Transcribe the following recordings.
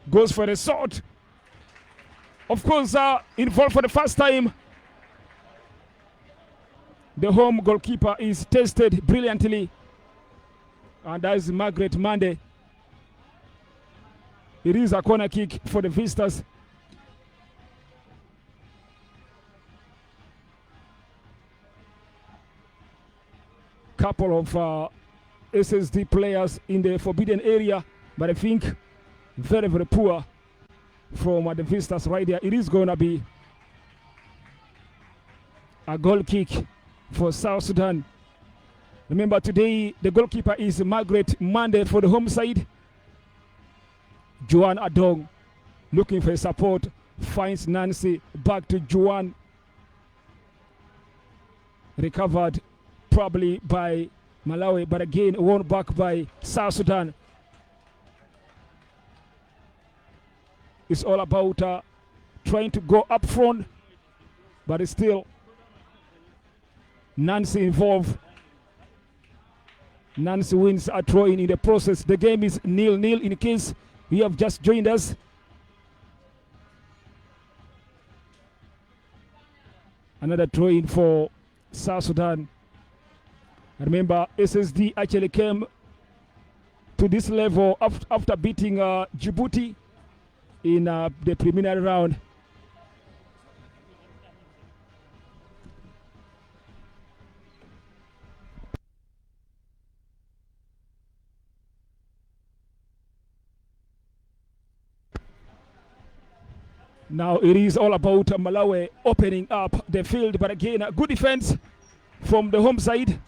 Goes for the shot. Of course, involved for the first time. The home goalkeeper is tested brilliantly. And that is Margaret Mande. It is a corner kick for the visitors. Couple of SSD players in the forbidden area, but I think very, very poor from the visitors right there. It is going to be a goal kick for South Sudan. Remember, today the goalkeeper is Margaret Mande for the home side. Juan Adong looking for support, finds Nancy, back to Juan. Recovered probably by Malawi, but again won back by South Sudan. It's all about trying to go up front, but it's still Nancy involved. Nancy wins a throw-in in the process. The game is 0-0 in case you have just joined us. Another throw-in for South Sudan. Remember, SSD actually came to this level after beating Djibouti in the preliminary round. Now it is all about Malawi opening up the field, but again, a good defense from the home side.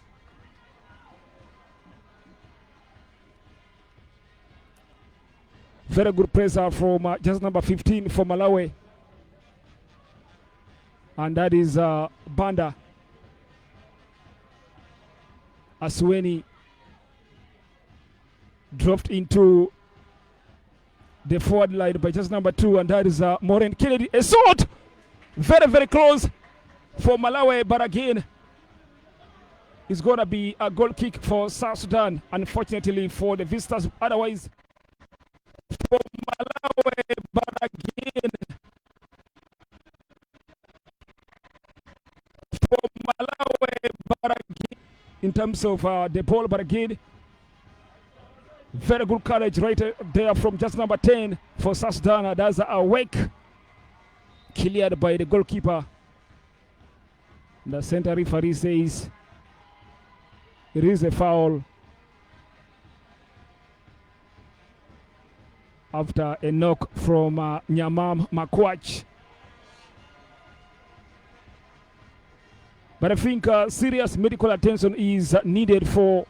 Very good pressure from just number 15 for Malawi. And that is Banda. Asweni dropped into the forward line by just number 2, and that is Maureen Kennedy. A shot! Very, very close for Malawi, but again, it's going to be a goal kick for South Sudan, unfortunately for the visitors. Otherwise, for Malawi, but again, in terms of the ball, but again, very good courage right there from just number 10 for South Sudan. That's a wake cleared by the goalkeeper. The center referee says it is a foul after a knock from Nyamam Makwach. But I think serious medical attention is needed for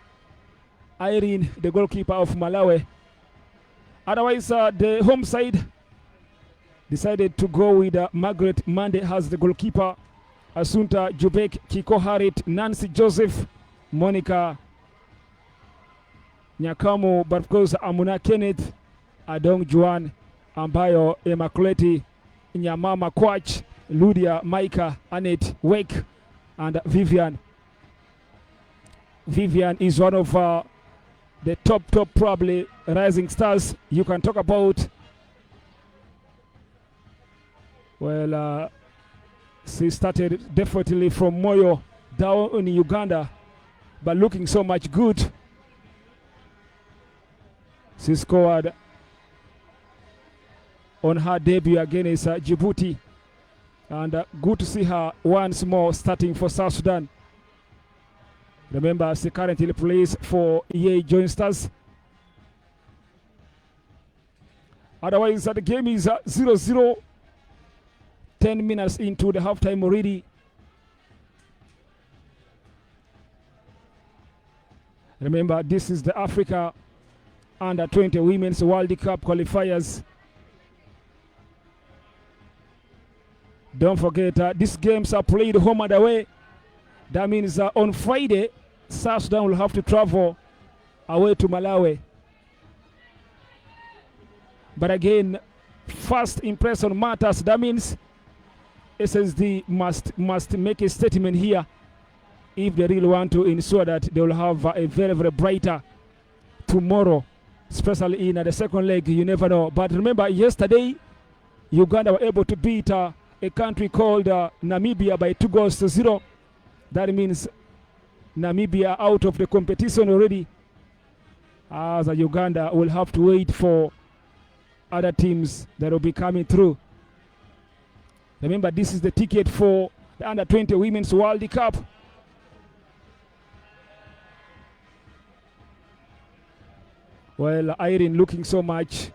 Irene, the goalkeeper of Malawi. Otherwise, the home side decided to go with Margaret Mande as the goalkeeper. Asunta Jubek, Kiko Harit, Nancy Joseph, Monica Nyakamo, but of course Amuna Kenneth, Adong Juan, Ambayo Emakuleti, Nyamama Kwach, Ludia, Micah, Annette, Wake, and Vivian. Vivian is one of the top probably rising stars you can talk about. Well, she started definitely from Moyo down in Uganda, but looking so much good. She scored on her debut against Djibouti, and good to see her once more starting for South Sudan. Remember, she currently plays for EA Joint Stars. Otherwise, the game is 0-0. 10 minutes into the halftime already. Remember, this is the Africa Under-20 Women's World Cup qualifiers. Don't forget, these games are played home and away. That means on Friday, South Sudan will have to travel away to Malawi. But again, first impression matters. That means SSD must make a statement here if they really want to ensure that they will have a very, very brighter tomorrow. especially in the second leg. You never know. But remember, yesterday, Uganda were able to beat a country called Namibia by 2-0. That means Namibia out of the competition already. As Uganda will have to wait for other teams that will be coming through. Remember, this is the ticket for the Under-20 Women's World Cup. Well, Irene looking so much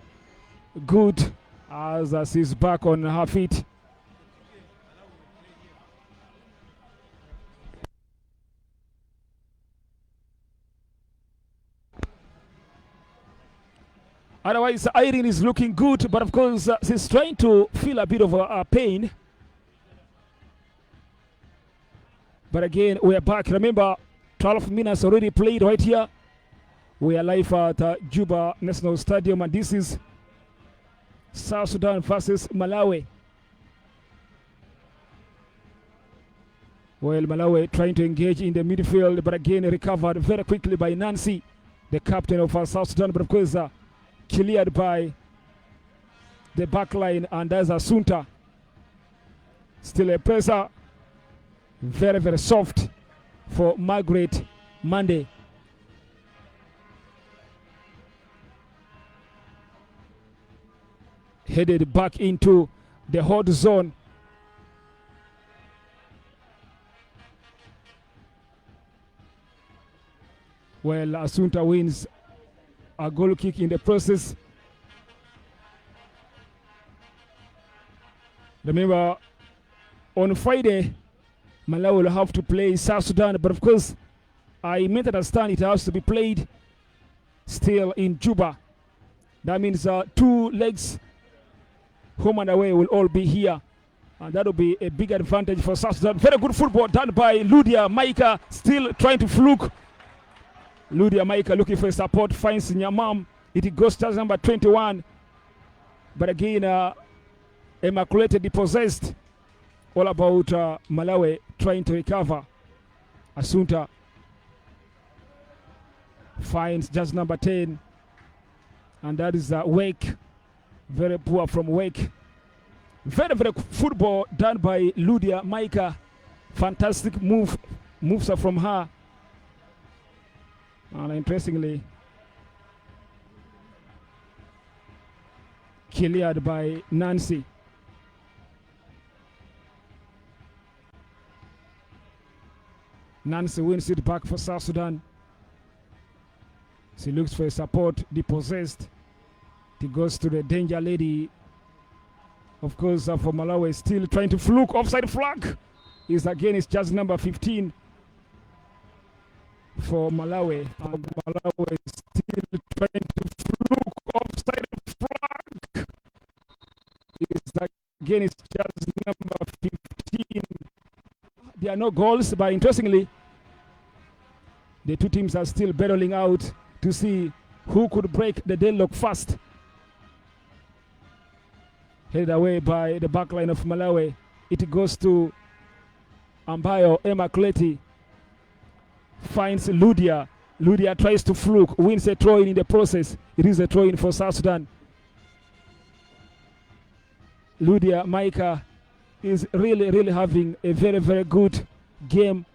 good as she's back on her feet. Otherwise, Irene is looking good, but of course, she's trying to feel a bit of pain. But again, we are back. Remember, 12 minutes already played right here. We are live at Juba National Stadium, and this is South Sudan versus Malawi. Well, Malawi trying to engage in the midfield, but again recovered very quickly by Nancy, the captain of South Sudan, but of course cleared by the back line, and there's Asunta. Still a pressure. Very, very soft for Margaret Monday. Headed back into the hot zone. Well, Asunta wins a goal kick in the process. Remember, on Friday, Malawi will have to play South Sudan, but of course, I meant to understand it has to be played still in Juba. That means 2 legs, home and away, will all be here, and that will be a big advantage for South Sudan. Very good football done by Ludia Maika, still trying to fluke. Ludia Maika looking for support, finds Nyamam. It goes to number 21, but again, Immaculate depossessed. All about Malawi trying to recover. Asunta finds just number 10, and that is Wake. Very poor from Wake. Very, very football done by Ludia Maika. Fantastic moves from her. And interestingly, cleared by Nancy. Nancy wins it back for South Sudan. She looks for support, depossessed. It goes to the danger lady. Of course, for Malawi, still trying to fluke. Offside flag is again, it's just number 15 for Malawi. And Malawi is still trying to fluke. Offside flag is again, it's just number 15. There are no goals, but interestingly, the two teams are still battling out to see who could break the deadlock first. Headed away by the backline of Malawi. It goes to Ambayo. Immaculate finds Ludia. Ludia tries to fluke, wins a throw in the process. It is a throw in for South Sudan. Ludia Maika is really having a very, very good game.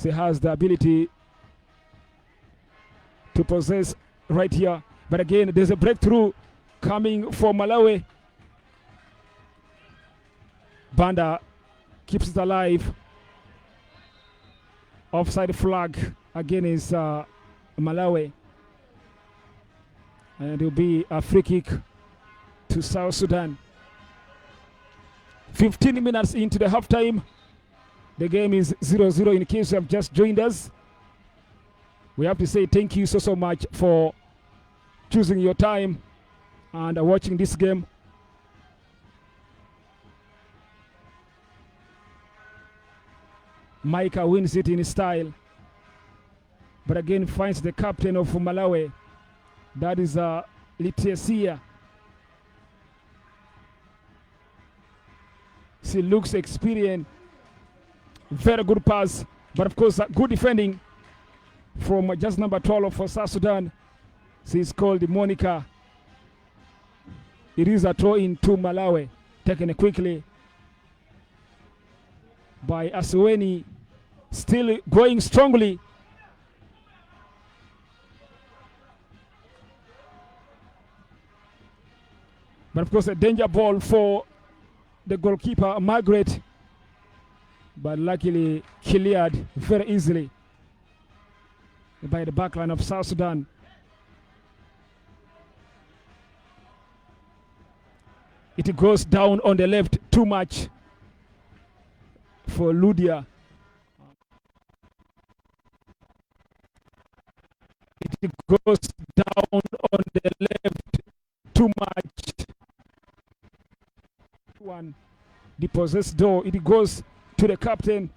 She has the ability to possess right here. But again, there's a breakthrough coming for Malawi. Banda keeps it alive. Offside flag again is Malawi. And it will be a free kick to South Sudan. 15 minutes into the halftime. The game is 0-0 in case you have just joined us. We have to say thank you so much for choosing your time and watching this game. Maika wins it in style, but again finds the captain of Malawi. That is Litiesia. She looks experienced. Very good pass, but of course good defending from just number 12 for South Sudan. She's called Monica. It is a throw in to Malawi, taken quickly by Asweni, still going strongly. But of course a danger ball for the goalkeeper, Margaret, but luckily cleared very easily by the backline of South Sudan. It goes down on the left too much for Ludia. It goes down on the left too much. One, the possessed door, it goes to the captain.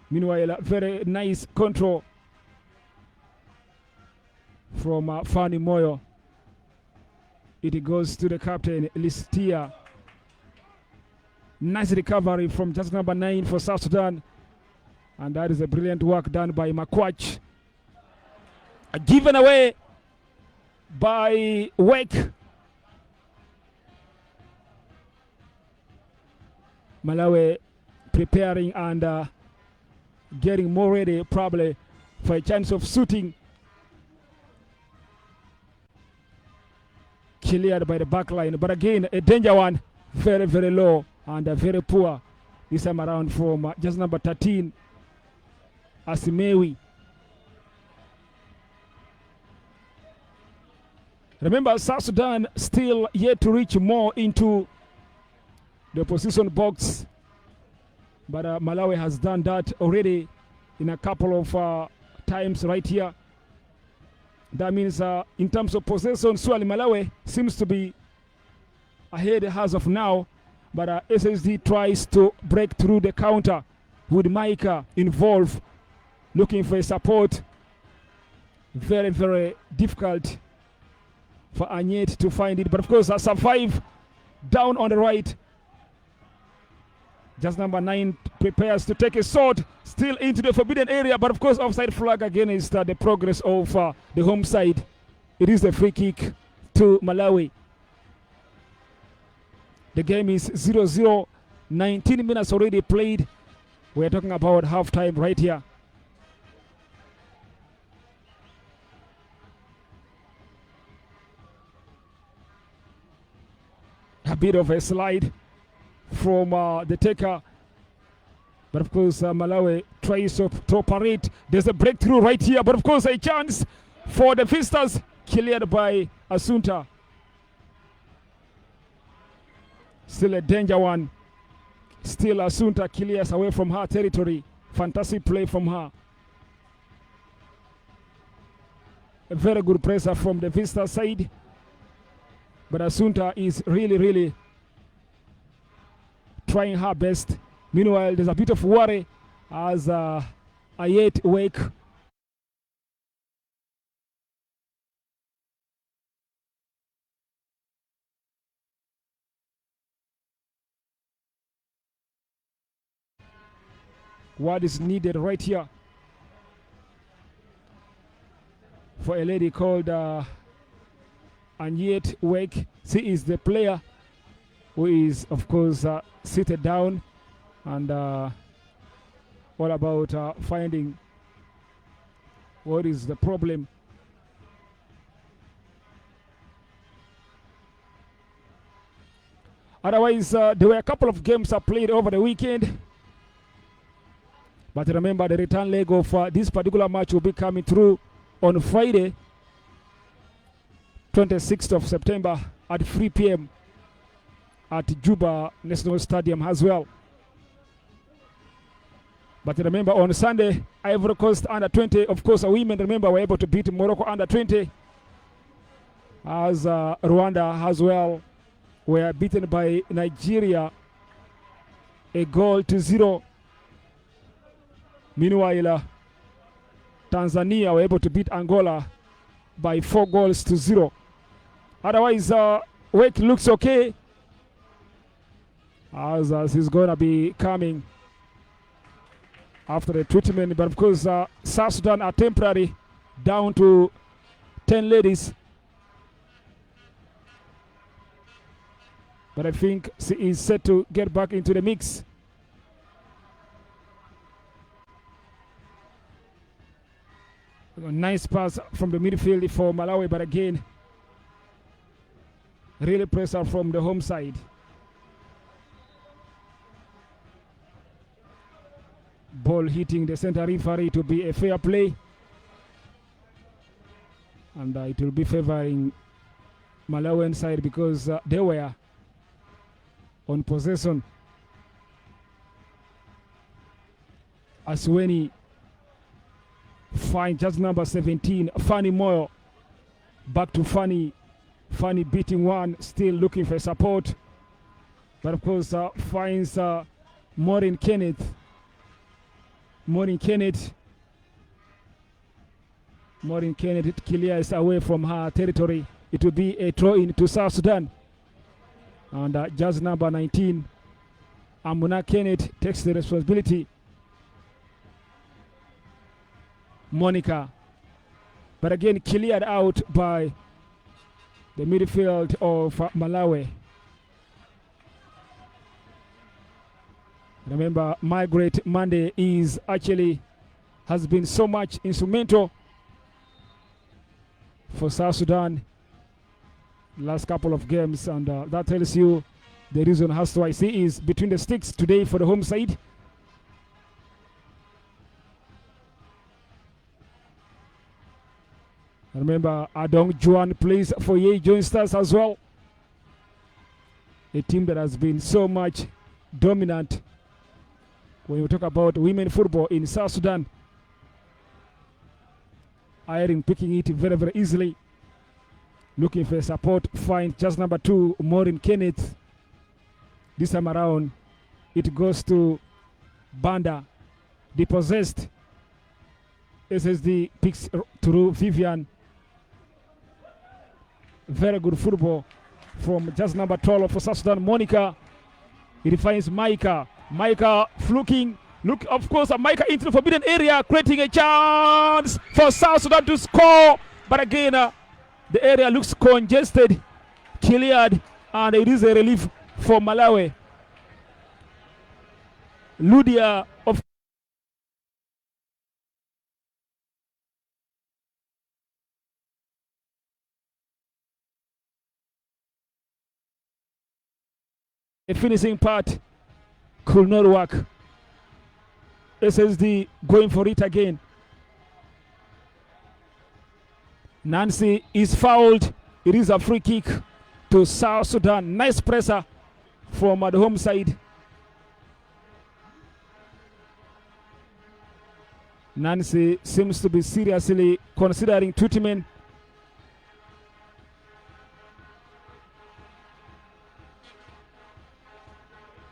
Meanwhile, very nice control from Fanny Moyo. It goes to the captain, Listia. Nice recovery from just number 9 for South Sudan. And that is a brilliant work done by Makwach. Given away by Wake. Malawi preparing and getting more ready probably for a chance of shooting. Cleared by the back line, but again a danger one, very very low and very poor this time around from just number 13 Asimewi. Remember, South Sudan still yet to reach more into the opposition box, but Malawi has done that already in a couple of times right here. That means in terms of possession, surely Malawi seems to be ahead as of now, but SSD tries to break through the counter with Micah involved, looking for support. Very, very difficult for Anyet to find it, but of course survive down on the right. Just number 9 prepares to take a shot, still into the forbidden area, but of course offside flag against the progress of the home side. It is a free kick to Malawi. The game is 0-0, 19 minutes already played. We're talking about halftime right here. A bit of a slide from the taker, but of course Malawi tries to operate. There's a breakthrough right here, but of course a chance for the visitors, cleared by Asunta. Still a danger one. Still Asunta clears away from her territory. Fantastic play from her. A very good pressure from the visitor side, but Asunta is really trying her best. Meanwhile, there's a bit of worry as Ayet Wake what is needed right here for a lady called Anyet Wake. She is the player who is, of course, seated down and all about finding what is the problem. Otherwise, there were a couple of games played over the weekend. But remember, the return leg of this particular match will be coming through on Friday, 26th of September at 3 p.m. at Juba National Stadium as well. But remember, on Sunday, Ivory Coast under 20, of course, women, remember, were able to beat Morocco under 20, as Rwanda as well were beaten by Nigeria a goal to 0. Meanwhile, Tanzania were able to beat Angola by 4 goals to 0. Otherwise, Wake looks okay, as he's going to be coming after the treatment. But of course, South Sudan are temporary down to 10 ladies. But I think she is set to get back into the mix. A nice pass from the midfield for Malawi, but again, really pressure from the home side. Ball hitting the center referee to be a fair play. And it will be favoring Malawian side because they were on possession. Asweni find just number 17, Fanny Moyo. Back to Fanny. Fanny beating one, still looking for support. But of course finds Maureen Kenneth. Maureen Kenneth clears away from her territory. It will be a throw in to South Sudan. And just number 19, Amuna Kenneth takes the responsibility. Monica. But again, cleared out by the midfield of Malawi. Remember, Margaret Monday has been so much instrumental for South Sudan last couple of games, and that tells you the reason as to why she is between the sticks today for the home side. Remember, Adong Juan plays for Ye Joint Stars as well. A team that has been so much dominant when you talk about women football in South Sudan. Irene picking it very, very easily. Looking for support. Find just number 2, Maureen Kenneth. This time around, it goes to Banda. Depossessed. SSD picks through Vivian. Very good football from just number 12 for South Sudan, Monica. It finds Micah. Micah fluking. Look, of course, Micah into the forbidden area, creating a chance for South Sudan to score. But again, the area looks congested, cleared, and it is a relief for Malawi. Ludia of the finishing part could not work. SSD going for it again. Nancy is fouled. It is a free kick to South Sudan. Nice pressure from the home side. Nancy seems to be seriously considering treatment.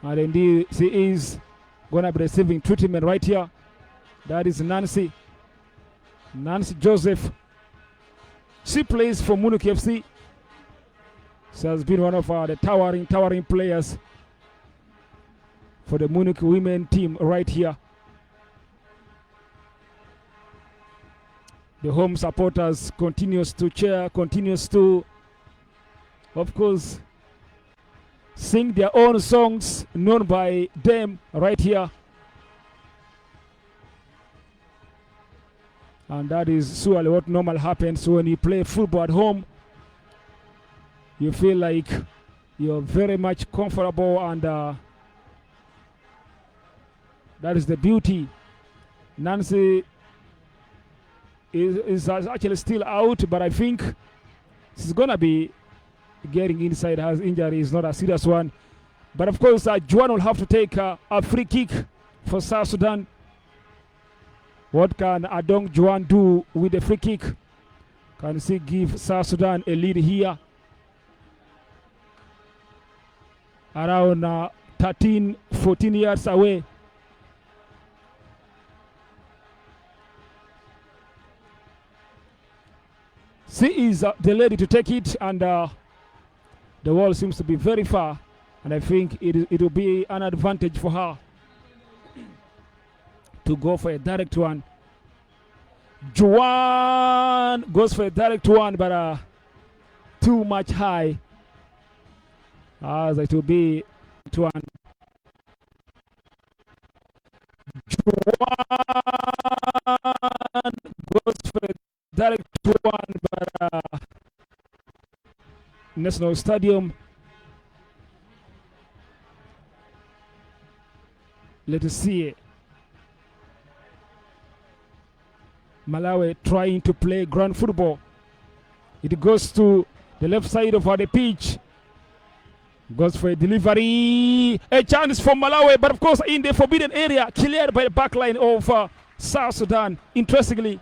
And indeed, she is going to be receiving treatment right here. That is Nancy. Nancy Joseph. She plays for Munich FC. She has been one of the towering players for the Munich women team right here. The home supporters continues to cheer, continues to, of course, sing their own songs known by them right here. And that is surely what normally happens when you play football at home. You feel like you're very much comfortable, and that is the beauty. Nancy is actually still out, but I think she's going to be getting inside. Her injury is not a serious one. But of course, Juan will have to take a free kick for South Sudan. What can Adong Juan do with the free kick? Can she give South Sudan a lead here? Around 13, 14 yards away. She is the lady to take it, and the wall seems to be very far, and I think it will be an advantage for her to go for a direct one. Juan goes for a direct one, but too much high, as it will be one. Juan goes for a direct one, but National Stadium. Let us see. Malawi trying to play ground football. It goes to the left side of the pitch. Goes for a delivery. A chance for Malawi, but of course in the forbidden area, cleared by the back line of South Sudan. Interestingly,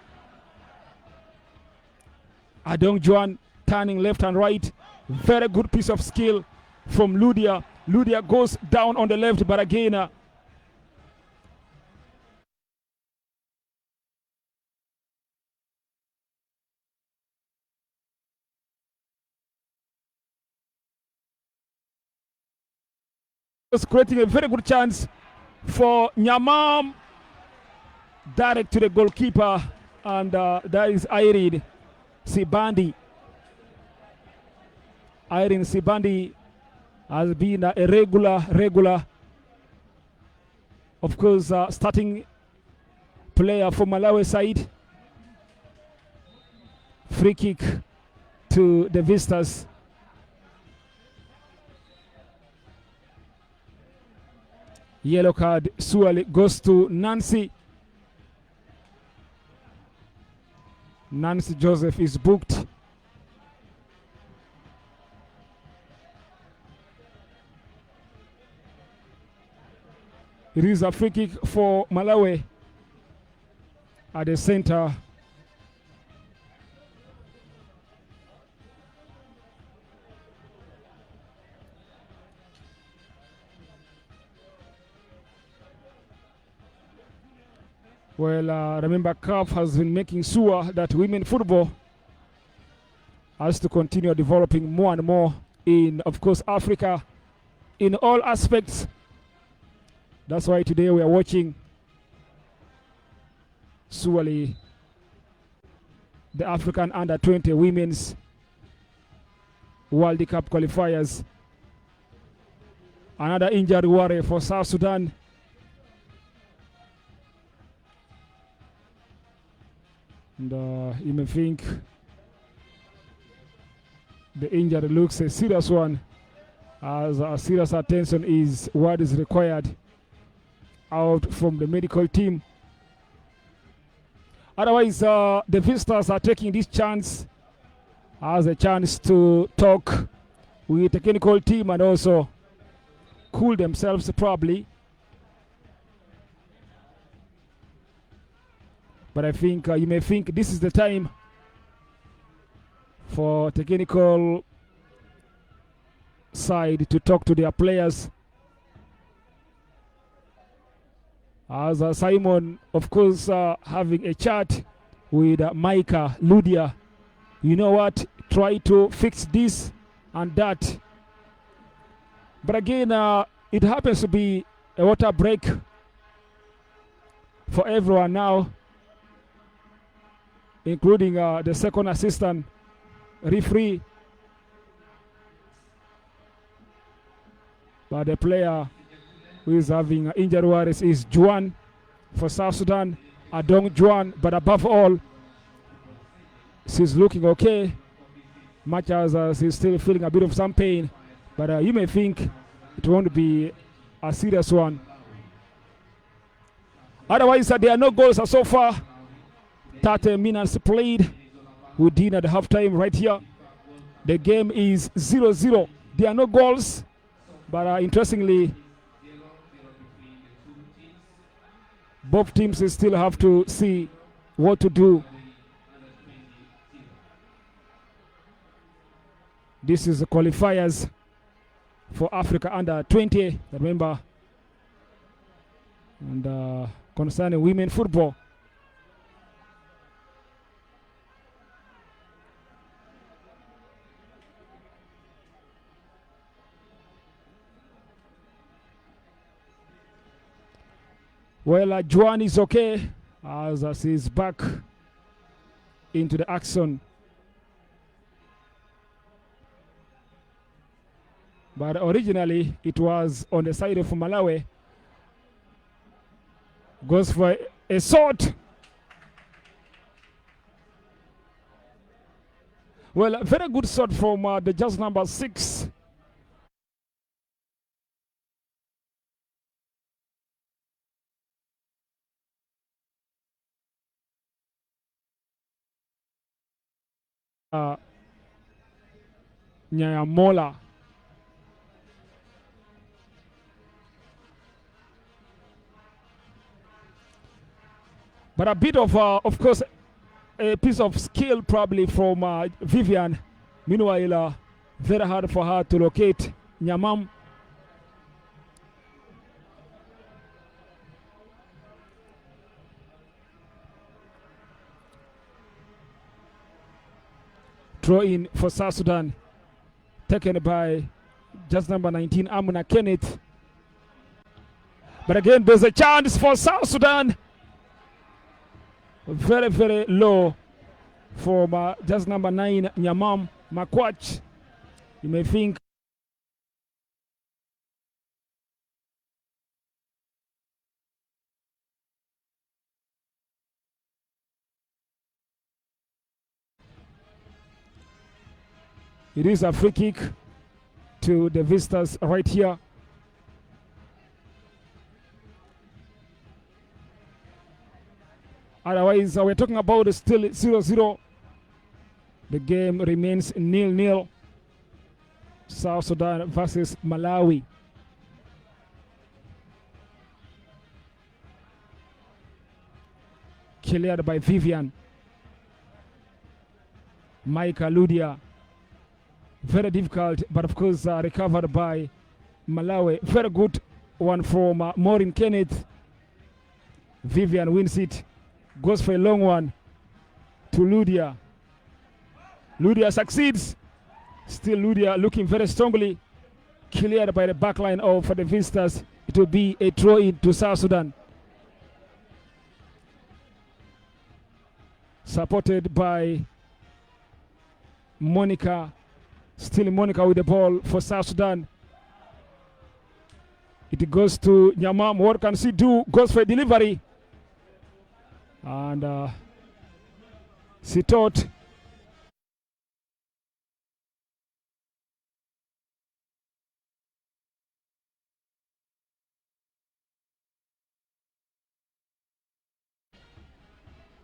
Adong Juan turning left and right. Very good piece of skill from Ludia. Ludia goes down on the left, but again, was creating a very good chance for Nyamam. Direct to the goalkeeper, and that is Irene Sibandi. Irene Sibandi has been a regular, of course, starting player for Malawi side. Free kick to the visitors. Yellow card, Suali goes to Nancy. Nancy Joseph is booked. It is a free kick for Malawi at the center. Well, remember, CAF has been making sure that women football has to continue developing more and more in, of course, Africa in all aspects. That's why today we are watching Suwali, the African Under-20 Women's World Cup qualifiers. Another injury worry for South Sudan. And you may think the injury looks a serious one, as a serious attention is what is required out from the medical team. Otherwise, the visitors are taking this chance as a chance to talk with the technical team and also cool themselves probably. But I think you may think this is the time for technical side to talk to their players. As Simon, of course, having a chat with Micah Ludia. You know what? Try to fix this and that. But again, it happens to be a water break for everyone now, including the second assistant referee. But the player who is having injury worries is Juan for South Sudan, Adong Juan. But above all, she's looking okay, much as she's still feeling a bit of some pain. But you may think it won't be a serious one. Otherwise, there are no goals so far. 30 minutes played. We did at halftime right here. The game is 0-0. There are no goals, but interestingly, both teams still have to see what to do. This is the qualifiers for Africa Under-20. Remember, and concerning women football. Well, Juan is okay as he's back into the action. But originally it was on the side of Malawi. Goes for a shot. Well, a very good shot from the just number 6. Nyayamola. But a bit of course, a piece of skill probably from Vivian. Meanwhile, very hard for her to locate Nyamam. Throw in for South Sudan, taken by just number 19, Amuna Kenneth. But again, there's a chance for South Sudan. Very, very low for just number 9, Nyamam Makwach. You may think it is a free kick to the visitors right here. Otherwise, we're talking about still 0-0. The game remains 0-0. South Sudan versus Malawi. Cleared by Vivian. Micah Ludia. Very difficult, but of course recovered by Malawi. Very good one from Maureen Kenneth. Vivian wins it. Goes for a long one to Ludia. Ludia succeeds. Still Ludia looking very strongly. Cleared by the back line of the visitors. It will be a throw in to South Sudan. Supported by Monica. Still Monica with the ball for South Sudan. It goes to Nyamam. What can she do? Goes for a delivery. And she thought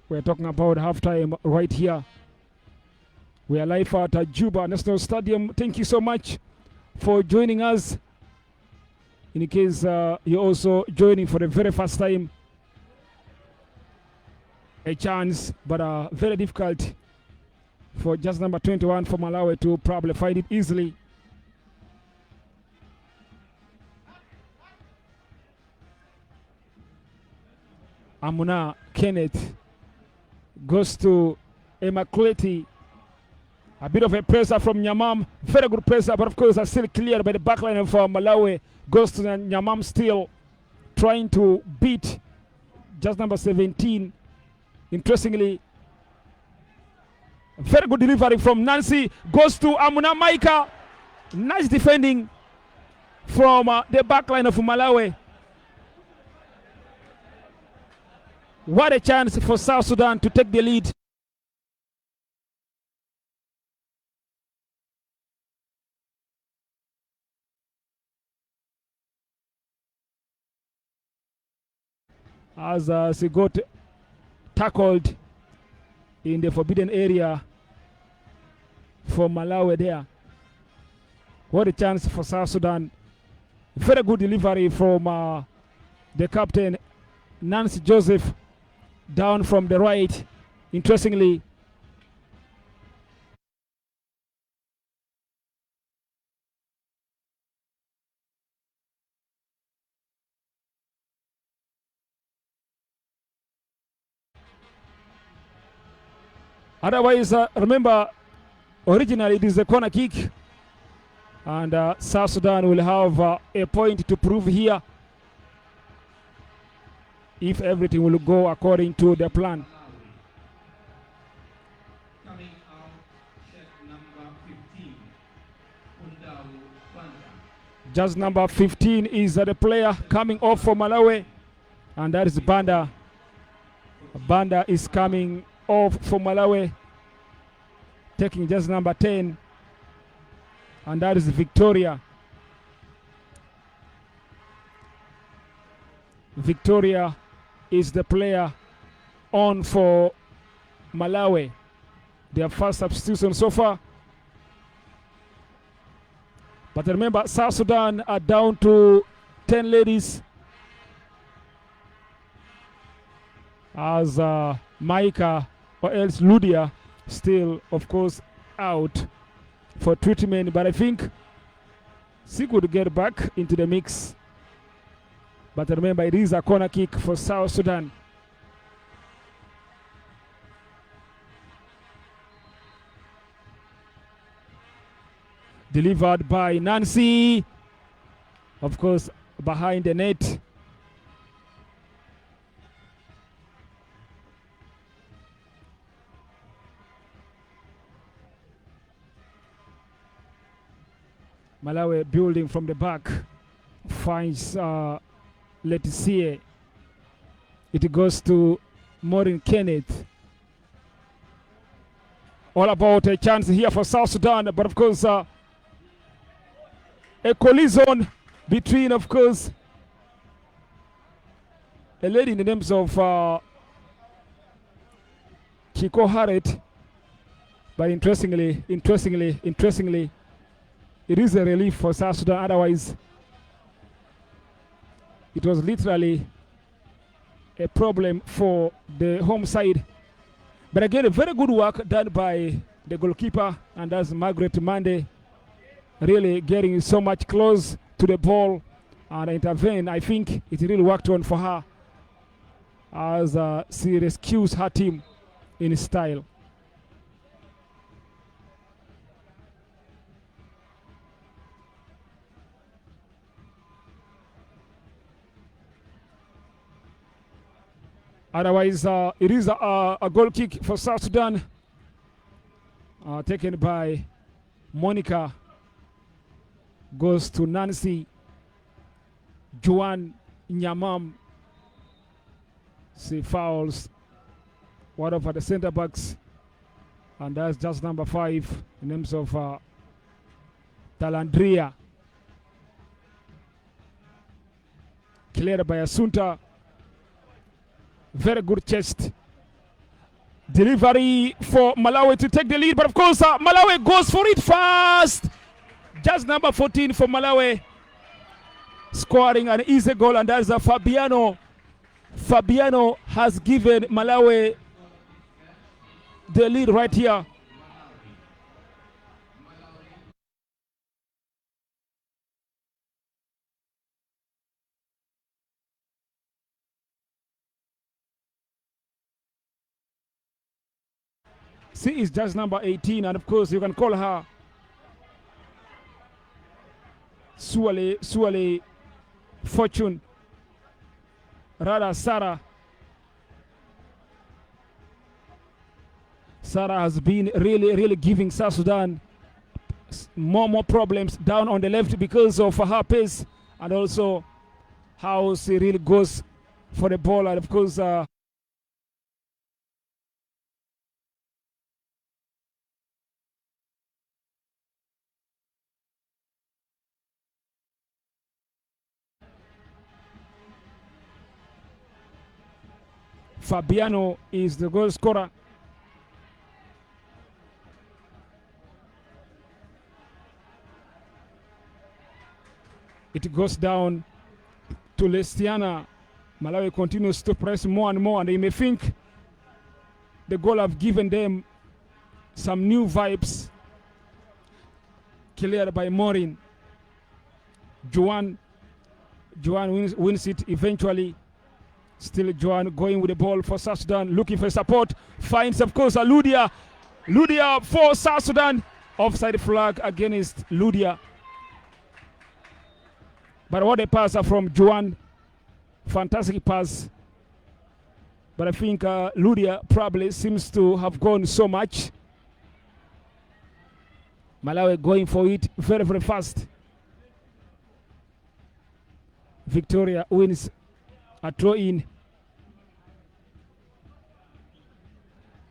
we're talking about halftime right here. We are live at Juba National Stadium. Thank you so much for joining us. In case you're also joining for the very first time, a chance, but very difficult for just number 21 for Malawi to probably find it easily. Amuna Kenneth goes to Emma Cleti. A bit of a pressure from Nyamam. Very good pressure, but of course still cleared by the backline of Malawi. Goes to Nyamam still trying to beat just number 17. Interestingly, very good delivery from Nancy. Goes to Amuna Maika. Nice defending from the backline of Malawi. What a chance for South Sudan to take the lead. As he got tackled in the forbidden area for Malawi there. What a chance for South Sudan. Very good delivery from the captain, Nancy Joseph, down from the right. Interestingly, otherwise, remember, originally it is a corner kick, and South Sudan will have a point to prove here if everything will go according to the plan. Just number 15 is the player coming off for Malawi, and that is Banda. Banda is coming off for Malawi, taking just number 10, and that is Victoria. Victoria is the player on for Malawi. Their first substitution so far. But remember, South Sudan are down to 10 ladies, as Maika or else Ludia still, of course, out for treatment. But I think she could get back into the mix. But remember, it is a corner kick for South Sudan. Delivered by Nancy, of course, behind the net. Malawi building from the back, finds Leticia. It goes to Maureen Kenneth. All about a chance here for South Sudan, but of course, a collision between, of course, a lady in the names of Chiko Harriet. But interestingly, it is a relief for South Sudan. Otherwise, it was literally a problem for the home side. But again, a very good work done by the goalkeeper, and that's Margaret Mande, really getting so much close to the ball and intervene. I think it really worked on for her as she rescues her team in style. Otherwise, it is a goal kick for South Sudan, taken by Monica. Goes to Nancy. Juan Nyamam. She fouls one of the center backs, and that's just number 5 in terms of Talandria. Cleared by Asunta. Very good chest delivery for Malawi to take the lead, but of course Malawi goes for it fast. Just number 14 for Malawi, scoring an easy goal, and that's Fabiano. Fabiano has given Malawi the lead right here. She is just number 18, and of course you can call her Suale Fortune, rather Sarah. Sarah has been really giving South Sudan more problems down on the left because of her pace and also how she really goes for the ball, and of course Fabiano is the goal scorer. It goes down to Lestiana. Malawi continues to press more and more, and they may think the goal have given them some new vibes. Cleared by Maureen. Juan wins it eventually. Still Juan going with the ball for South Sudan, looking for support. Finds, of course, Ludia. Ludia for South Sudan. Offside flag against Ludia. But what a pass from Juan. Fantastic pass. But I think Ludia probably seems to have gone so much. Malawi going for it very fast. Victoria wins a throw-in.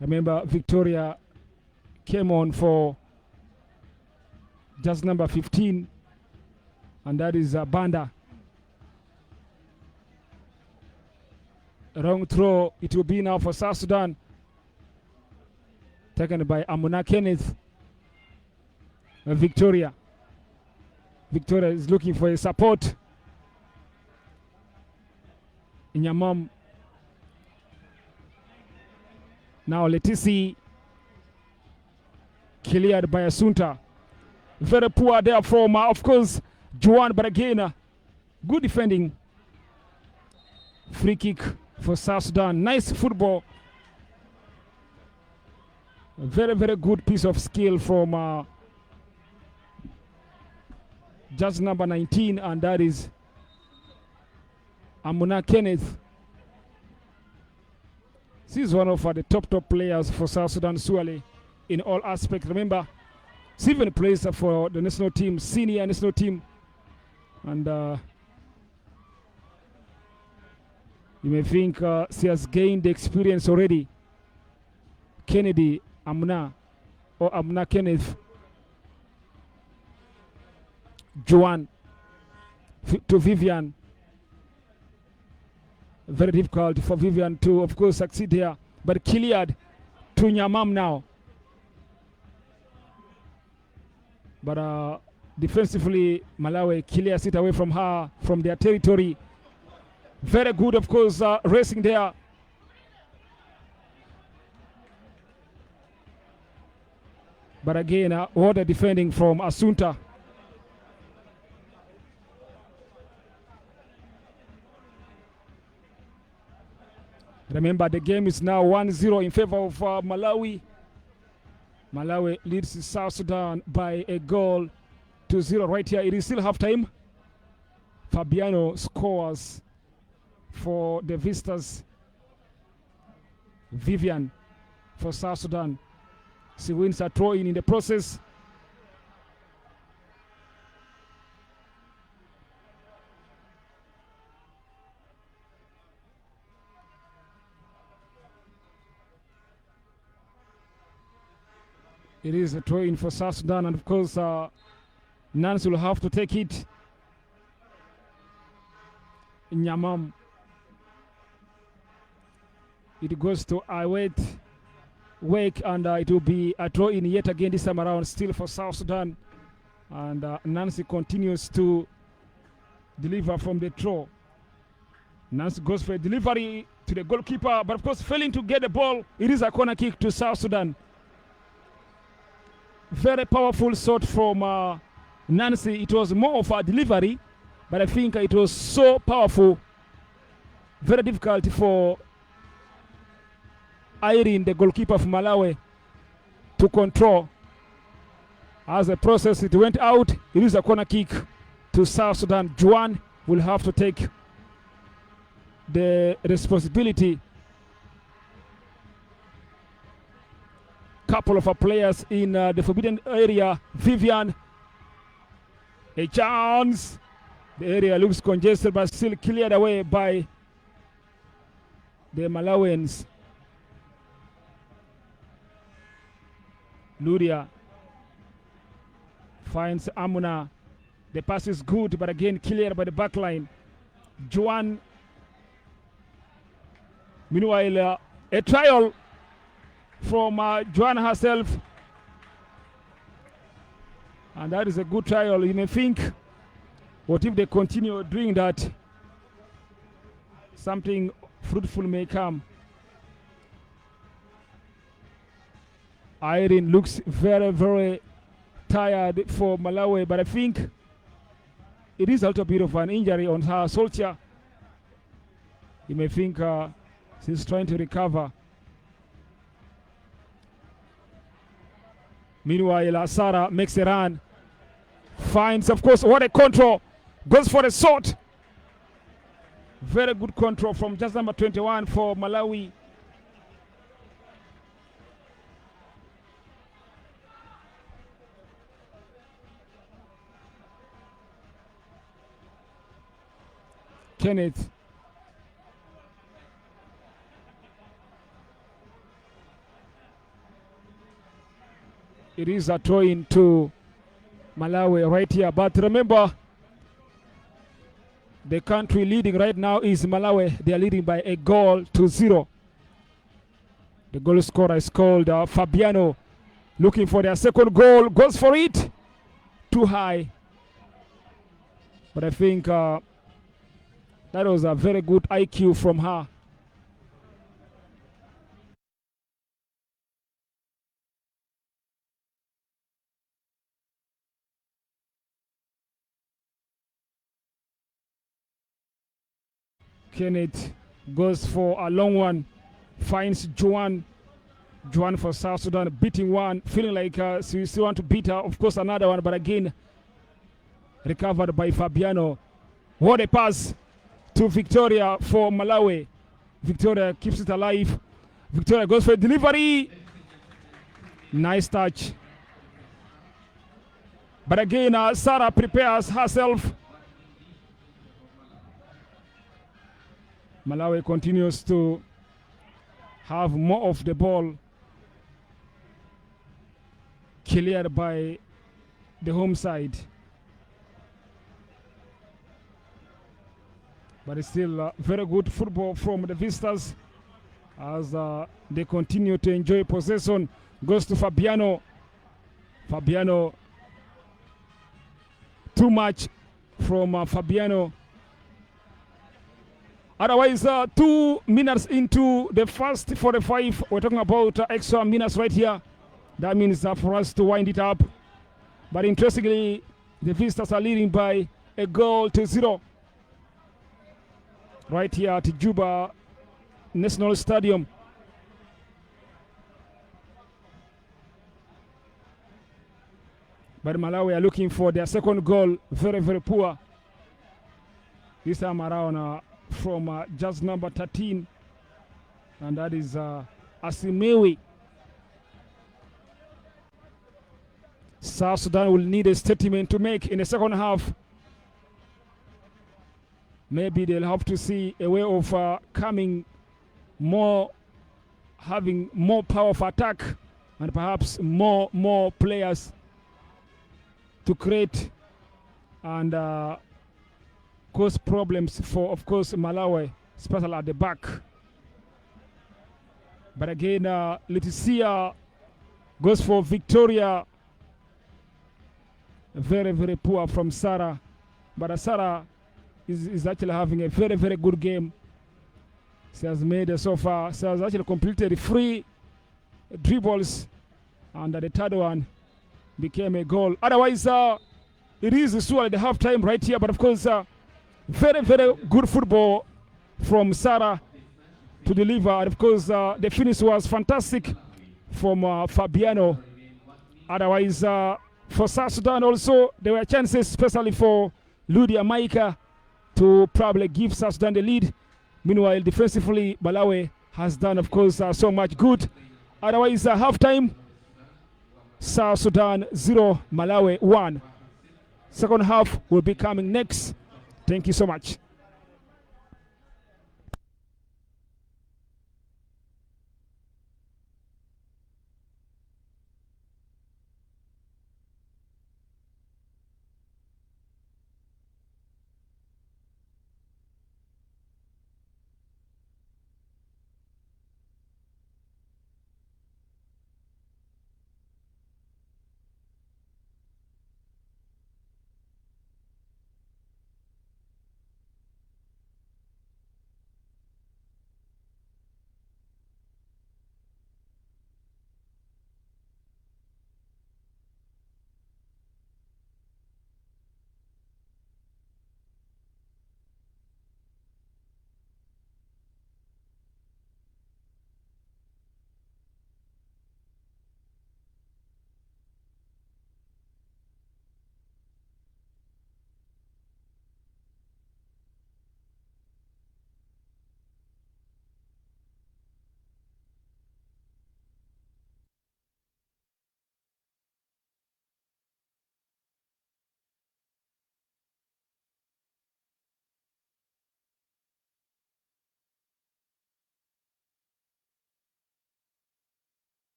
Remember, Victoria came on for just number 15, and that is Banda. Wrong throw. It will be now for South Sudan. Taken by Amuna Kenneth. Victoria. Victoria is looking for a support. Nyamam. Now Letisi. Cleared by Asunta. Very poor there from, of course, Juan, but again, good defending. Free kick for South Sudan. Nice football. A very, very good piece of skill from just number 19, and that is Amuna Kenneth. This is one of the top players for South Sudan, Suale, in all aspects. Remember, she even plays for the national team, senior national team, and you may think she has gained the experience already. Kennedy Amuna, or Amuna Kenneth. Juan to Vivian. Very difficult for Vivian to, of course, succeed here. But cleared to Nyamam now. But defensively, Malawi clears it away from her, from their territory. Very good, of course, racing there. But again, what a defending from Asunta. Remember, the game is now 1-0 in favor of Malawi. Malawi leads South Sudan by a goal to 0 right here. It is still halftime. Fabiano scores for the visitors. Vivian for South Sudan. She wins a throw-in in the process. It is a throw-in for South Sudan, and of course, Nancy will have to take it. Nyamam. It goes to Wake, and it will be a throw-in yet again this time around, still for South Sudan. And Nancy continues to deliver from the throw. Nancy goes for a delivery to the goalkeeper, but of course, failing to get the ball. It is a corner kick to South Sudan. Very powerful shot from Nancy. It was more of a delivery, but I think it was so powerful. Very difficult for Irene, the goalkeeper of Malawi, to control. As a process, it went out. It is a corner kick to South Sudan. Juan will have to take the responsibility. Couple of players in the forbidden area. Vivian, a chance. The area looks congested, but still cleared away by the Malawians. Luria finds Amuna. The pass is good, but again cleared by the back line. Juan. Meanwhile, a trial from Joanna herself, and that is a good trial. You may think, what if they continue doing that? Something fruitful may come. Irene looks very, very tired for Malawi, but I think it is a little bit of an injury on her soldier. You may think she's trying to recover. Meanwhile, Sarah makes a run. Finds, of course, what a control. Goes for a shot. Very good control from just number 21 for Malawi. Kenneth. It is a throw-in to Malawi right here. But remember, the country leading right now is Malawi. They are leading by a goal to 0. The goal scorer is called Fabiano. Looking for their second goal. Goes for it. Too high. But I think that was a very good IQ from her. Kenneth goes for a long one. Finds Juan. Juan for South Sudan. Beating one. Feeling like she still want to beat her. Of course, another one. But again, recovered by Fabiano. What a pass to Victoria for Malawi. Victoria keeps it alive. Victoria goes for a delivery. Nice touch. But again, Sarah prepares herself. Malawi continues to have more of the ball, cleared by the home side. But it's still very good football from the visitors as they continue to enjoy possession. Goes to Fabiano. Fabiano. Too much from Fabiano. Otherwise, 2 minutes into the first 45, we're talking about extra minutes right here. That means for us to wind it up. But interestingly, the visitors are leading by a goal to 0. Right here at Juba National Stadium. But Malawi are looking for their second goal. Very, very poor. This time around from just number 13. And that is Asimewi. South Sudan will need a statement to make in the second half. Maybe they'll have to see a way of having more power of attack and perhaps more players to create and cause problems for, of course, Malawi, especially at the back. But again, Leticia goes for Victoria. Very, very poor from Sarah. But Sarah is actually having a very, very good game. She has made so far. She has actually completed 3 dribbles, and the third one became a goal. Otherwise, it is still at the halftime right here. But of course, very, very good football from Sarah to deliver. And of course, the finish was fantastic from Fabiano. Otherwise, for South Sudan also, there were chances, especially for Lydia Maika, to probably give South Sudan the lead. Meanwhile, defensively, Malawi has done, of course, so much good. Otherwise, halftime, South Sudan 0, Malawi 1. Second half will be coming next. Thank you so much.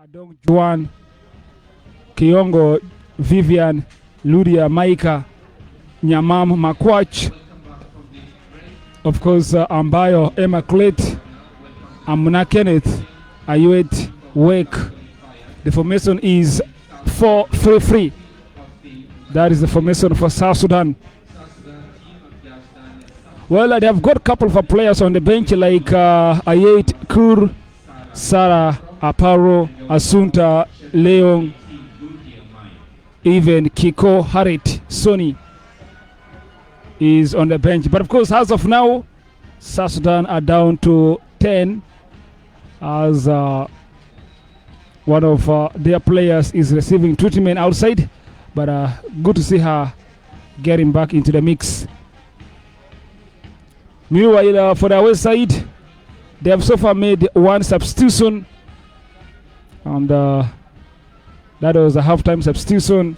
Adong Juan, Kiongo, Vivian, Ludia, Maika, Nyamam, Makwach, of course, Ambayo, Emma Clet, Amuna Kenneth, Ayuet, Wake. The formation is 4-3-3. That is the formation for South Sudan. Well, they have got a couple of players on the bench like Ayet, Kur, Sarah, Aparo, Asunta, Leon, even Kiko, Harit, Sony is on the bench. But of course, as of now, South Sudan are down to 10 as one of their players is receiving treatment outside. But good to see her getting back into the mix. Meanwhile, for the away side, they have so far made one substitution. And that was a halftime substitution.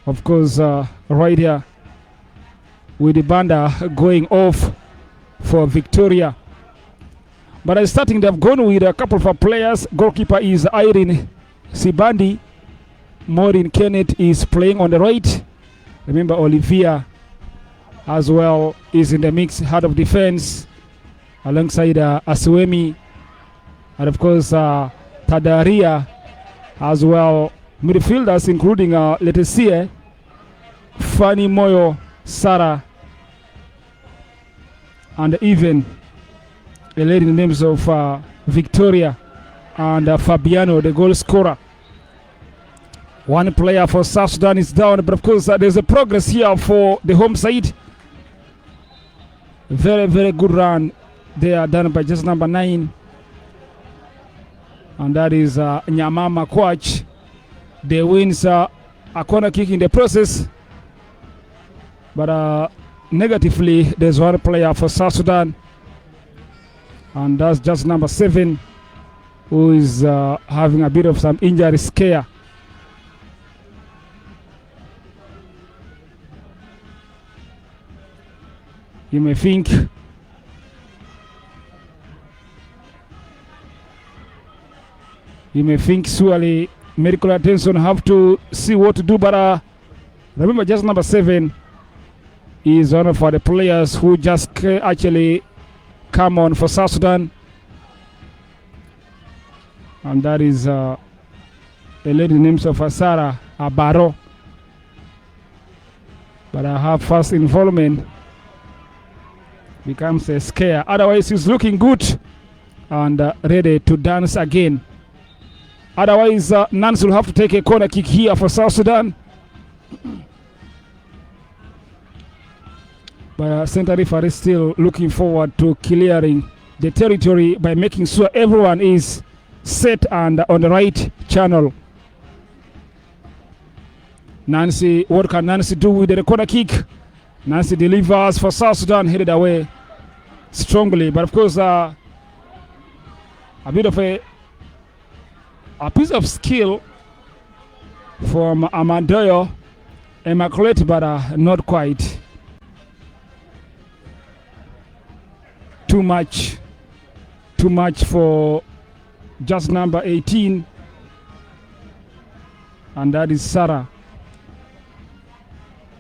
Of course, right here, with the banda going off for Victoria. But starting, they've gone with a couple of players. Goalkeeper is Irene Sibandi. Maureen Kenneth is playing on the right. Remember, Olivia as well is in the mix, head of defense, alongside Aswemi. And of course, Tadaria as well. Midfielders including Leticia, Fanny Moyo, Sarah, and even a lady in the names of Victoria and Fabiano, the goal scorer. One player for South Sudan is down, but of course there's a progress here for the home side. Very, very good run. They are done by just number 9. And that is Nyamama Kwach. They wins a corner kick in the process. But negatively, there's one player for South Sudan. And that's just number 7, who is having a bit of some injury scare. You may think surely medical attention have to see what to do, but remember, just number 7 is one of the players who just actually come on for South Sudan, and that is a lady named Sarah Abaro. But her first involvement becomes a scare. Otherwise, he's looking good and ready to dance again. Otherwise, Nance will have to take a corner kick here for South Sudan. But Center referee is still looking forward to clearing the territory by making sure everyone is set and on the right channel. Nancy, what can Nancy do with the corner kick? Nancy delivers for South Sudan, headed away strongly. But of course, a bit of a piece of skill from Amandoyo, immaculate, but not quite. Too much for just number 18, and that is Sarah.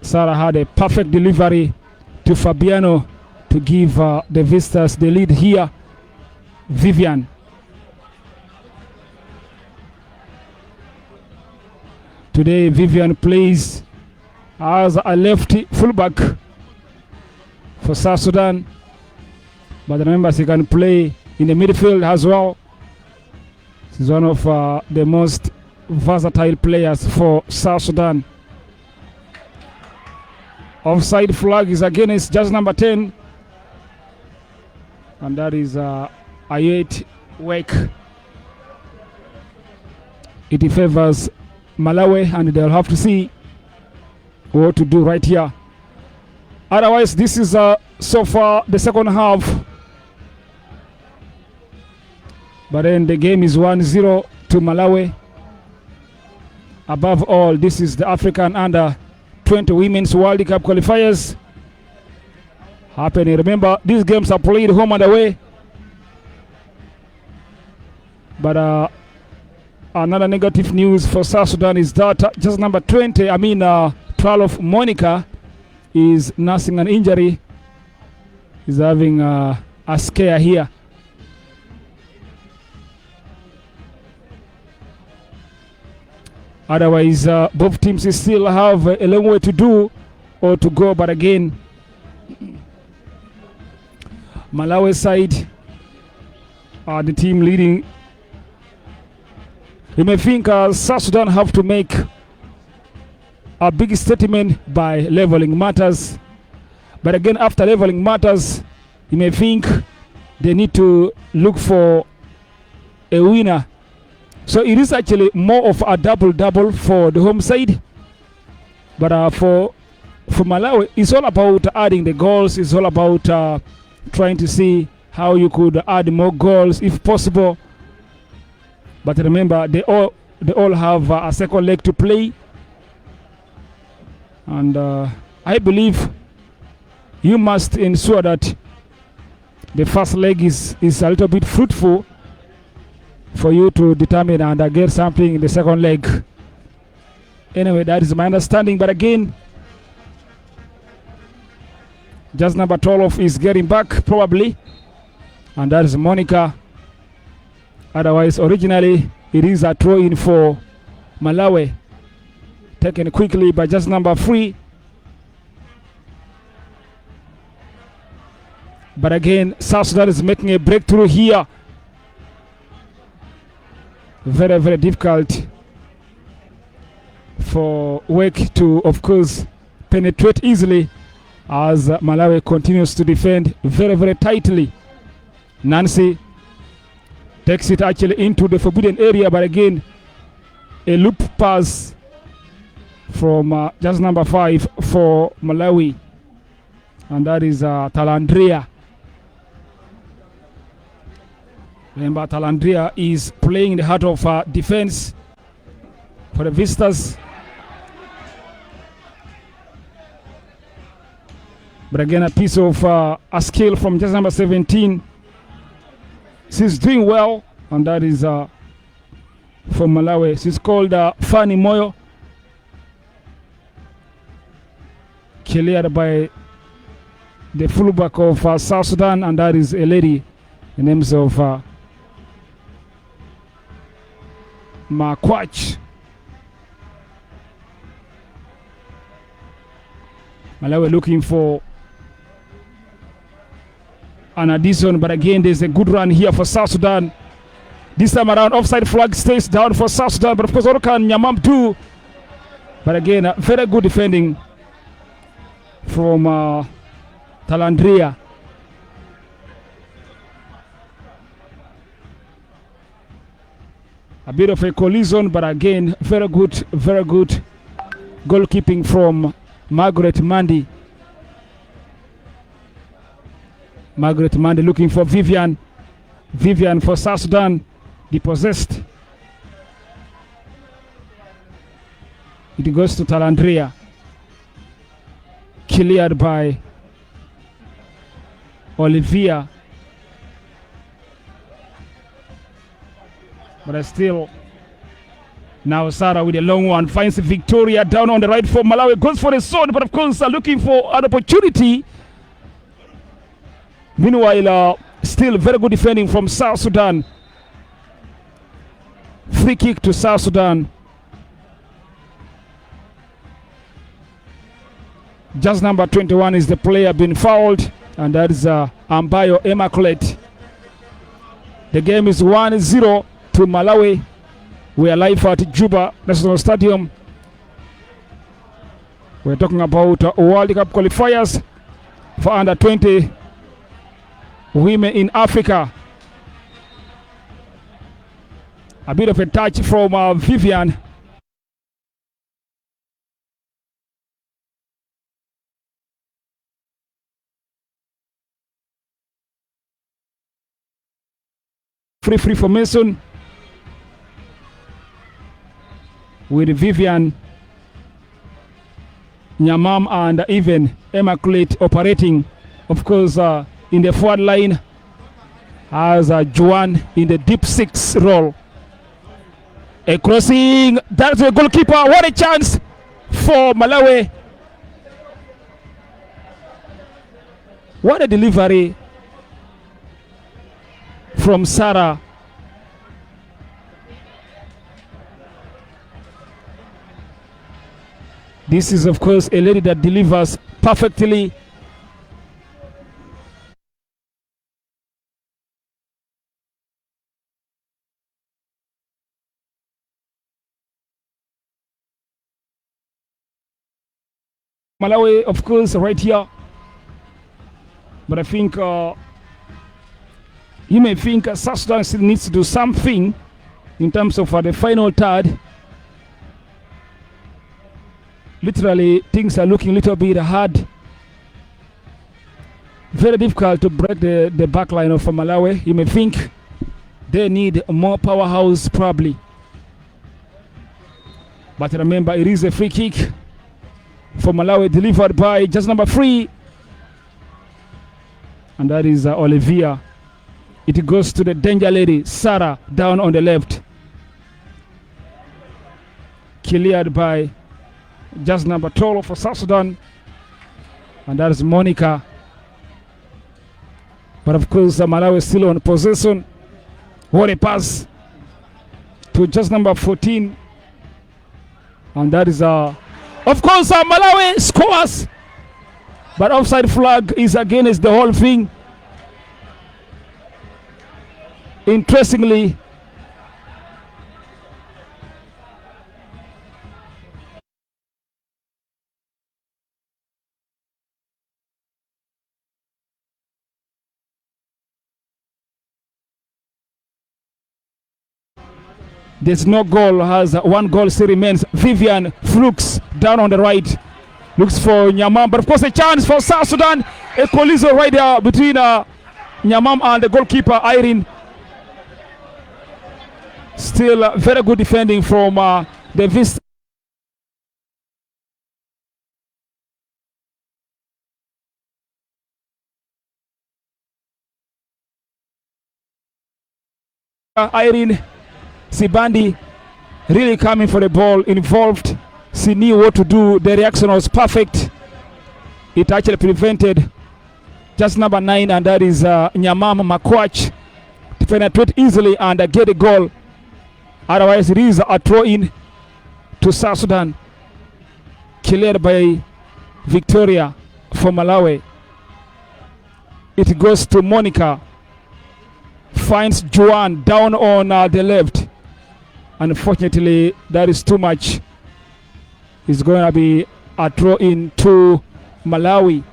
Sarah had a perfect delivery to Fabiano to give the visitors the lead here. Vivian. Today, Vivian plays as a lefty fullback for South Sudan. But remember, she can play in the midfield as well. She's one of the most versatile players for South Sudan. Offside flag is against just number 10. And that is Ayet Wake. It favors Malawi, and they'll have to see what to do right here. Otherwise, this is so far the second half. But then the game is 1-0 to Malawi. Above all, this is the African Under-20 Women's World Cup qualifiers happening. Remember, these games are played home and away. But another negative news for South Sudan is that just number 12, Monica, is nursing an injury. He's having a scare here. Otherwise, both teams still have a long way to do or to go. But again, Malawi side are the team leading. You may think South Sudan have to make a big statement by leveling matters. But again, after leveling matters, you may think they need to look for a winner. So it is actually more of a double-double for the home side. But for Malawi, it's all about adding the goals. It's all about trying to see how you could add more goals if possible. But remember, they all have a second leg to play. And I believe you must ensure that the first leg is a little bit fruitful for you to determine and get something in the second leg. Anyway, that is my understanding. But again, just number 12 is getting back probably, and that is Monica. Otherwise, originally it is a throw-in for Malawi, taken quickly by just number 3. But again, South Sudan is making a breakthrough here. Very, very difficult for Wake to, of course, penetrate easily as Malawi continues to defend very, very tightly. Nancy takes it actually into the forbidden area, but again, a loop pass from just number 5 for Malawi, and that is Talandria. Remember, Talandria is playing in the heart of defense for the visitors. But again, a piece of a skill from just number 17. She's doing well, and that is from Malawi. She's called Fanny Moyo. Cleared by the fullback of South Sudan, and that is a lady. The names of Makwach. Malawi looking for an addition, but again, there's a good run here for South Sudan. This time around, offside flag stays down for South Sudan, but of course, what can Nyamam do? But again, very good defending from Talandria. A bit of a collision, but again, very good goalkeeping from Margaret Mandy. Margaret Mandy looking for Vivian. Vivian for South Sudan, depossessed. It goes to Talandria. Cleared by Olivia. But still, now Sarah with a long one finds Victoria down on the right for Malawi. Goes for a sword, but of course looking for an opportunity. Meanwhile, still very good defending from South Sudan. Free kick to South Sudan. Just number 21 is the player being fouled, and that is Ambayo Immaculate. The game is 1-0 to Malawi. We are live at Juba National Stadium. We're talking about World Cup qualifiers for under 20 women in Africa. A bit of a touch from Vivian. Free for Mason. With Vivian, Nyamam, and even Immaculate operating, of course, in the forward line. Has Juan in the deep 6 role. A crossing, that's the goalkeeper. What a chance for Malawi. What a delivery from Sarah. This is, of course, a lady that delivers perfectly. Malawi, of course, right here. But I think you may think South Sudan still needs to do something in terms of the final third. Literally, things are looking a little bit hard. Very difficult to break the back line of Malawi. You may think they need more powerhouse probably. But remember, it is a free kick for Malawi, delivered by just number 3. And that is Olivia. It goes to the danger lady, Sarah, down on the left. Cleared by just number 12 for South Sudan. And that is Monica. But of course, Malawi is still on possession. What a pass to just number 14. And that is, of course, Malawi scores. But offside flag is against the whole thing. Interestingly, there's no goal, has 1 goal still remains. Vivian Flux down on the right. Looks for Nyamam, but of course a chance for South Sudan. A collision right there between Nyamam and the goalkeeper, Irene. Still very good defending from the Vista. Irene Sibandi really coming for the ball, involved. She knew what to do. The reaction was perfect. It actually prevented just number 9, and that is Nyamam Makwach, to penetrate easily and get a goal. Otherwise, it is a throw-in to South Sudan, cleared by Victoria for Malawi. It goes to Monica, finds Juan down on the left. Unfortunately, that is too much. It's going to be a throw-in to Malawi.